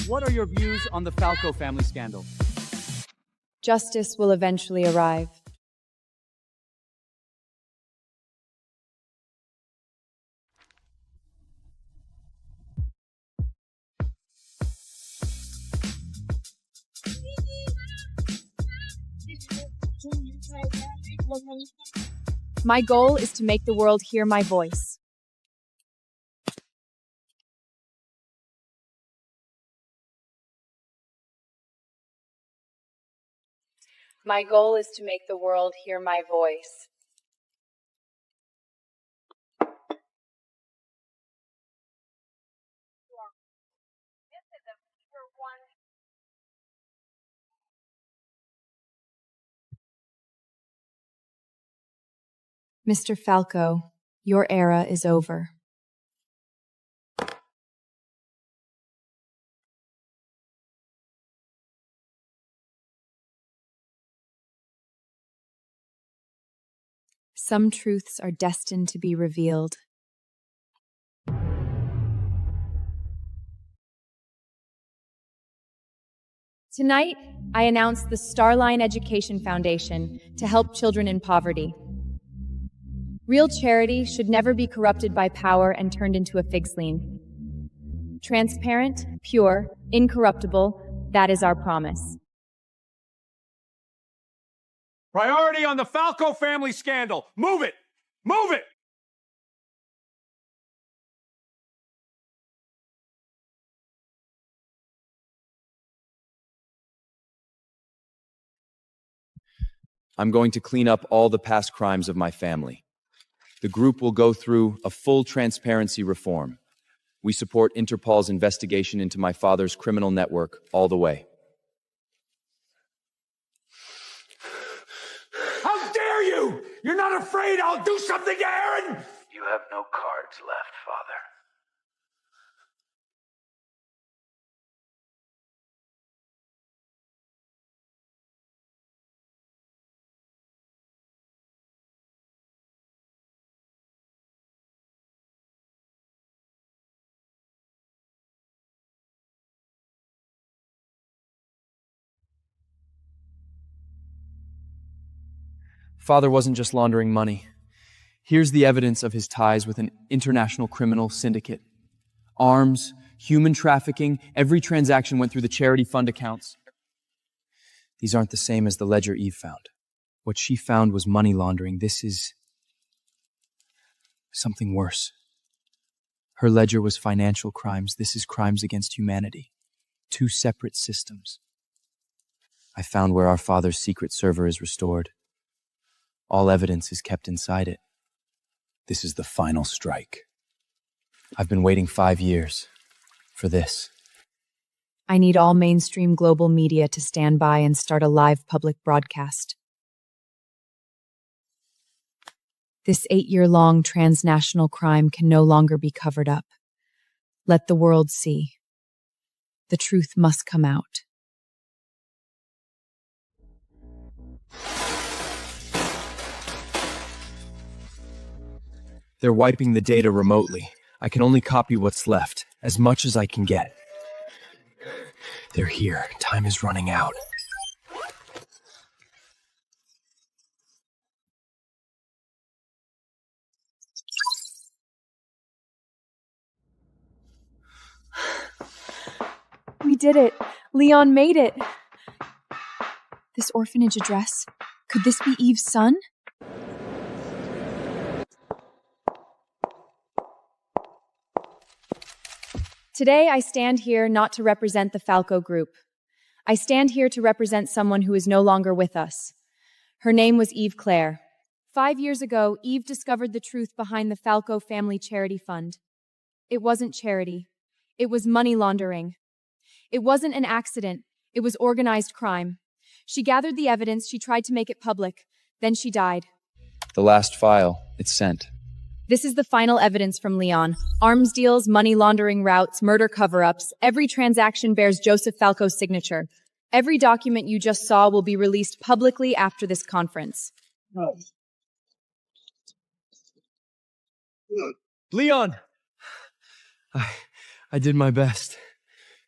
Speaker 1: What are your views on the Falco family scandal?
Speaker 2: Justice will eventually arrive. My goal is to make the world hear my voice. My goal is to make the world hear my voice. Mr. Falco, your era is over. Some truths are destined to be revealed. Tonight, I announce the Starline Education Foundation to help children in poverty. Real charity should never be corrupted by power and turned into a fig spleen. Transparent, pure, incorruptible, that is our promise.
Speaker 13: Priority on the Falco family scandal. Move it! Move it!
Speaker 1: I'm going to clean up all the past crimes of my family. The group will go through a full transparency reform. We support Interpol's investigation into my father's criminal network all the way.
Speaker 13: How dare you! You're not afraid I'll do something to Aaron!
Speaker 8: You have no cards left, Father.
Speaker 1: Father wasn't just laundering money. Here's the evidence of his ties with an international criminal syndicate. Arms, human trafficking, every transaction went through the charity fund accounts. These aren't the same as the ledger Eve found. What she found was money laundering. This is something worse. Her ledger was financial crimes. This is crimes against humanity. Two separate systems. I found where our father's secret server is restored. All evidence is kept inside it. This is the final strike. I've been waiting 5 years for this.
Speaker 2: I need all mainstream global media to stand by and start a live public broadcast. This 8-year-long transnational crime can no longer be covered up. Let the world see. The truth must come out.
Speaker 1: They're wiping the data remotely. I can only copy what's left, as much as I can get. They're here. Time is running out.
Speaker 2: We did it. Leon made it. This orphanage address. Could this be Eve's son?
Speaker 5: Today, I stand here not to represent the Falco Group. I stand here to represent someone who is no longer with us. Her name was Eve Claire. 5 years ago, Eve discovered the truth behind the Falco Family Charity Fund. It wasn't charity. It was money laundering. It wasn't an accident. It was organized crime. She gathered the evidence, she tried to make it public. Then she died.
Speaker 1: The last file. It's sent.
Speaker 5: This is the final evidence from Leon. Arms deals, money laundering routes, murder cover-ups. Every transaction bears Joseph Falco's signature. Every document you just saw will be released publicly after this conference.
Speaker 1: Leon! I did my best.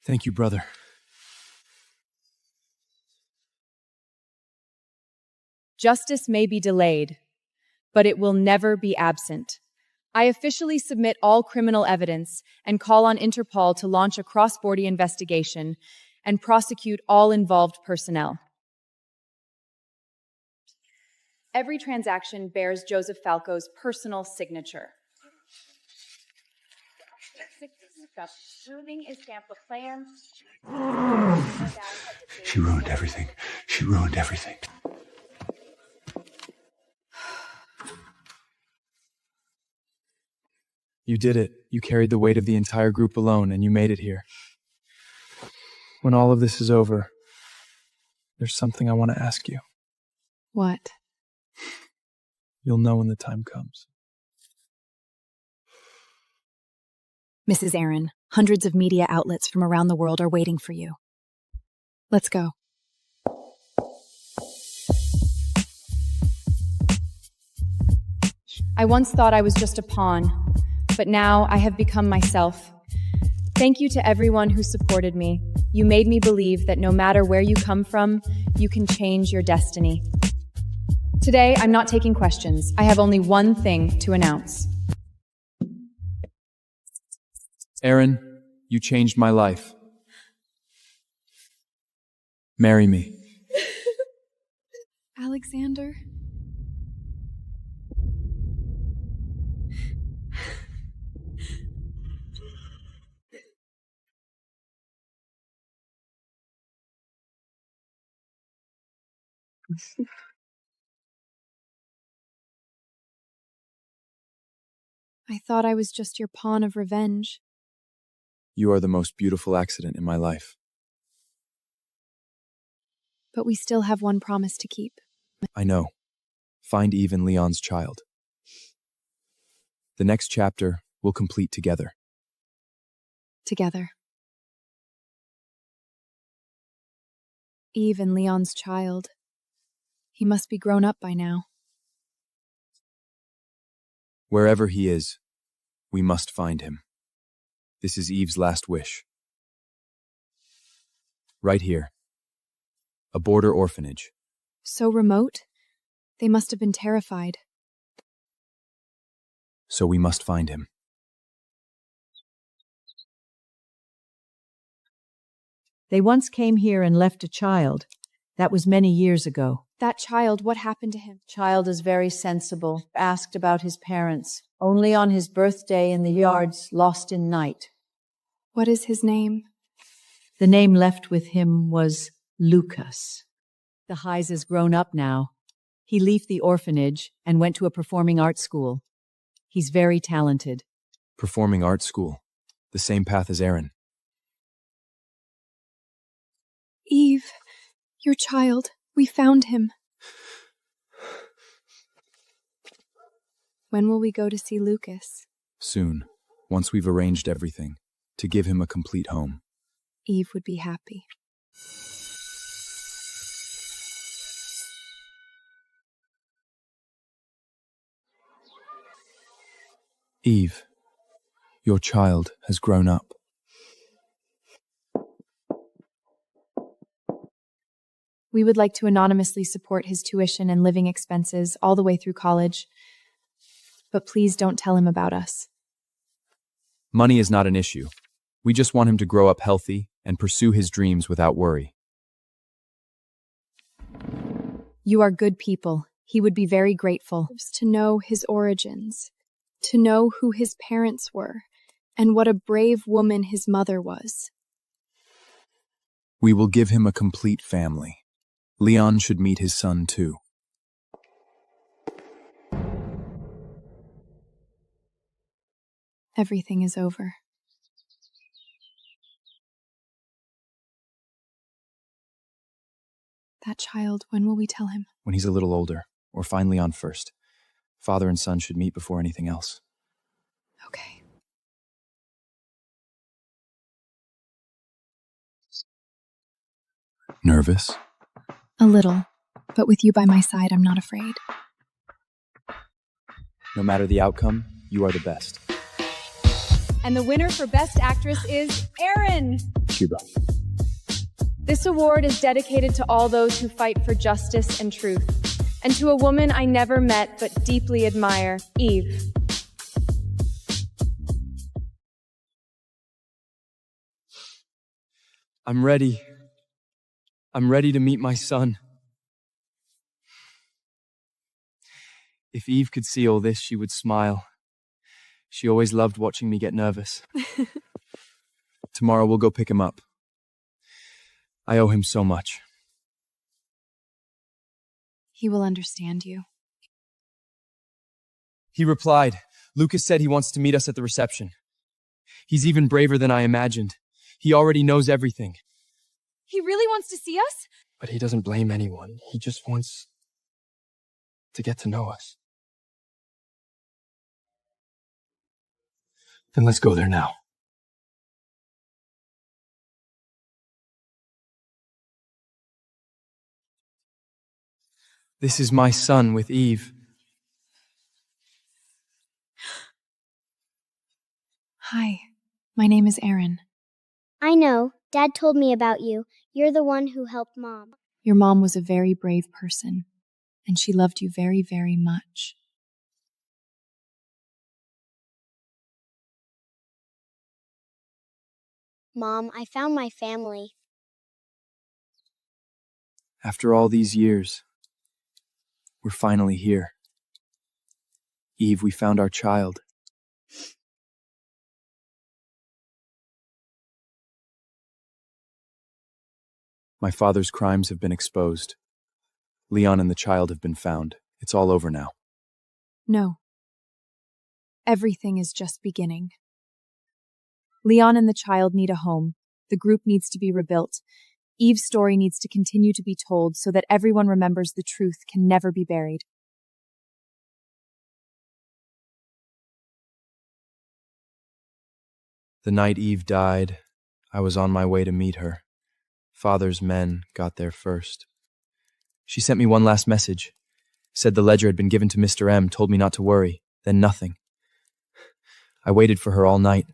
Speaker 1: Thank you, brother.
Speaker 5: Justice may be delayed, but it will never be absent. I officially submit all criminal evidence and call on Interpol to launch a cross-border investigation and prosecute all involved personnel. Every transaction bears Joseph Falco's personal signature.
Speaker 10: She ruined everything. She ruined everything.
Speaker 1: You did it. You carried the weight of the entire group alone, and you made it here. When all of this is over, there's something I want to ask you.
Speaker 2: What?
Speaker 1: You'll know when the time comes.
Speaker 14: Mrs. Aaron, hundreds of media outlets from around the world are waiting for you. Let's go.
Speaker 5: I once thought I was just a pawn, but now I have become myself. Thank you to everyone who supported me. You made me believe that no matter where you come from, you can change your destiny. Today, I'm not taking questions. I have only one thing to announce.
Speaker 1: Aaron, you changed my life. Marry me.
Speaker 2: Alexander? I thought I was just your pawn of revenge.
Speaker 1: You are the most beautiful accident in my life.
Speaker 2: But we still have one promise to keep.
Speaker 1: I know. Find Eve and Leon's child. The next chapter we'll complete together.
Speaker 2: Together. Eve and Leon's child. He must be grown up by now.
Speaker 1: Wherever he is, we must find him. This is Eve's last wish. Right here. A border orphanage.
Speaker 2: So remote? They must have been terrified.
Speaker 1: So we must find him.
Speaker 17: They once came here and left a child. That was many years ago.
Speaker 2: That child, what happened to him?
Speaker 17: Child is very sensible. Asked about his parents. Only on his birthday in the yards, lost in night.
Speaker 2: What is his name?
Speaker 17: The name left with him was Lucas. The Heis is grown up now. He left the orphanage and went to a performing arts school. He's very talented.
Speaker 1: Performing arts school. The same path as Aaron.
Speaker 2: Eve, your child. We found him. When will we go to see Lucas?
Speaker 1: Soon, once we've arranged everything, to give him a complete home.
Speaker 2: Eve would be happy.
Speaker 1: Eve, your child has grown up.
Speaker 2: We would like to anonymously support his tuition and living expenses all the way through college, but please don't tell him about us.
Speaker 11: Money is not an issue. We just want him to grow up healthy and pursue his dreams without worry.
Speaker 2: You are good people. He would be very grateful. To know his origins, to know who his parents were, and what a brave woman his mother was.
Speaker 1: We will give him a complete family. Leon should meet his son too.
Speaker 2: Everything is over. That child, when will we tell him?
Speaker 1: When he's a little older, or find Leon first. Father and son should meet before anything else.
Speaker 2: Okay.
Speaker 1: Nervous?
Speaker 2: A little, but with you by my side, I'm not afraid.
Speaker 1: No matter the outcome, you are the best.
Speaker 5: And the winner for Best Actress is Erin!
Speaker 7: Cuba.
Speaker 3: This award is dedicated to all those who fight for justice and truth, and to a woman I never met but deeply admire, Eve.
Speaker 1: I'm ready. I'm ready to meet my son. If Eve could see all this, she would smile. She always loved watching me get nervous. Tomorrow we'll go pick him up. I owe him so much.
Speaker 2: He will understand you.
Speaker 1: He replied. Lucas said he wants to meet us at the reception. He's even braver than I imagined. He already knows everything.
Speaker 3: He really wants to see us?
Speaker 1: But he doesn't blame anyone. He just wants to get to know us. Then let's go there now. This is my son with Eve.
Speaker 2: Hi, my name is Erin.
Speaker 18: I know. Dad told me about you. You're the one who helped Mom.
Speaker 2: Your mom was a very brave person, and she loved you very, very much.
Speaker 18: Mom, I found my family.
Speaker 1: After all these years, we're finally here. Eve, we found our child. My father's crimes have been exposed. Leon and the child have been found. It's all over now.
Speaker 2: No. Everything is just beginning. Leon and the child need a home. The group needs to be rebuilt. Eve's story needs to continue to be told so that everyone remembers the truth can never be buried.
Speaker 1: The night Eve died, I was on my way to meet her. Father's men got there first. She sent me one last message. Said the ledger had been given to Mr. M, told me not to worry, then nothing. I waited for her all night.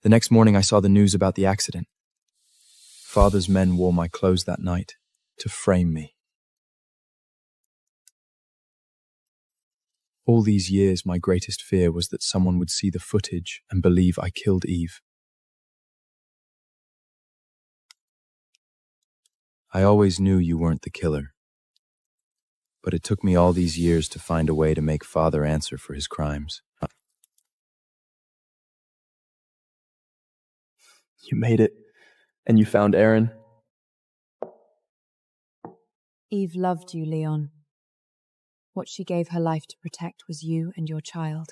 Speaker 1: The next morning I saw the news about the accident. Father's men wore my clothes that night to frame me. All these years, my greatest fear was that someone would see the footage and believe I killed Eve. I always knew you weren't the killer, but it took me all these years to find a way to make Father answer for his crimes. You made it, and you found Erin.
Speaker 17: Eve loved you, Leon. What she gave her life to protect was you and your child.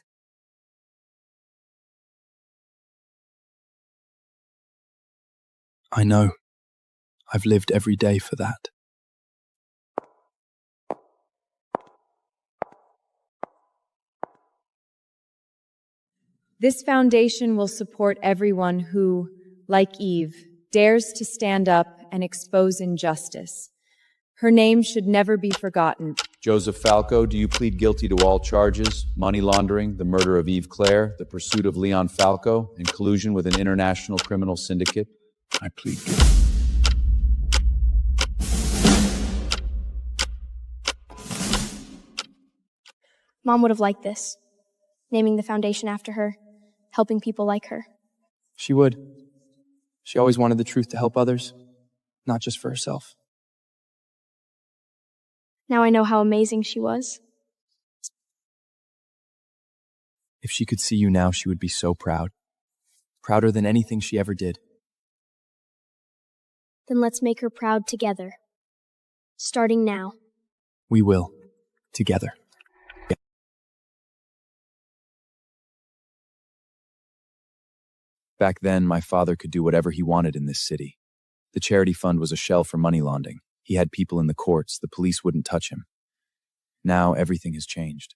Speaker 1: I know. I've lived every day for that.
Speaker 5: This foundation will support everyone who, like Eve, dares to stand up and expose injustice.
Speaker 3: Her name should never be forgotten.
Speaker 11: Joseph Falco, do you plead guilty to all charges? Money laundering, the murder of Eve Claire, the pursuit of Leon Falco, and collusion with an international criminal syndicate?
Speaker 10: I plead guilty.
Speaker 19: Mom would have liked this. Naming the foundation after her, helping people like her.
Speaker 1: She would. She always wanted the truth to help others, not just for herself.
Speaker 19: Now I know how amazing she was.
Speaker 1: If she could see you now, she would be so proud. Prouder than anything she ever did.
Speaker 19: Then let's make her proud together. Starting now.
Speaker 1: We will. Together.
Speaker 11: Back then, my father could do whatever he wanted in this city. The charity fund was a shell for money laundering. He had people in the courts. The police wouldn't touch him. Now, everything has changed.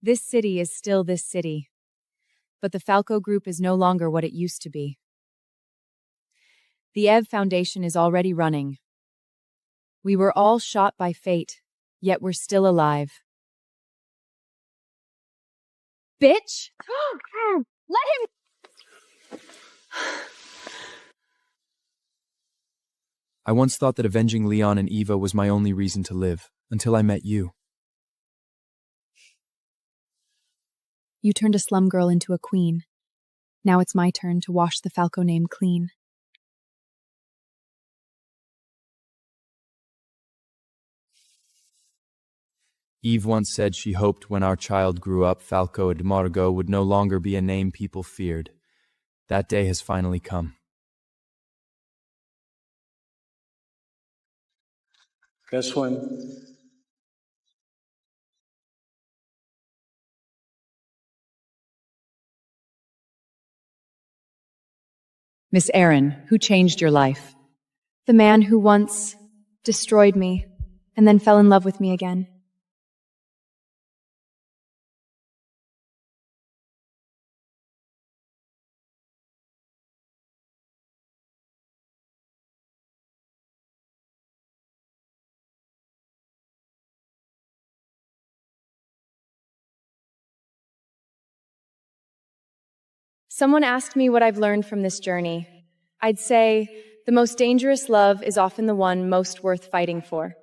Speaker 14: This city is still this city, but the Falco Group is no longer what it used to be. The Eve Foundation is already running. We were all shot by fate, yet we're still alive.
Speaker 3: Bitch! Let him...
Speaker 1: I once thought that avenging Leon and Eva was my only reason to live, until I met you.
Speaker 2: You turned a slum girl into a queen. Now it's my turn to wash the Falco name clean.
Speaker 1: Eve once said she hoped when our child grew up, Falco and Margot would no longer be a name people feared. That day has finally come.
Speaker 15: This one.
Speaker 17: Miss Aaron, who changed your life?
Speaker 2: The man who once destroyed me and then fell in love with me again.
Speaker 3: Someone asked me what I've learned from this journey. I'd say, the most dangerous love is often the one most worth fighting for.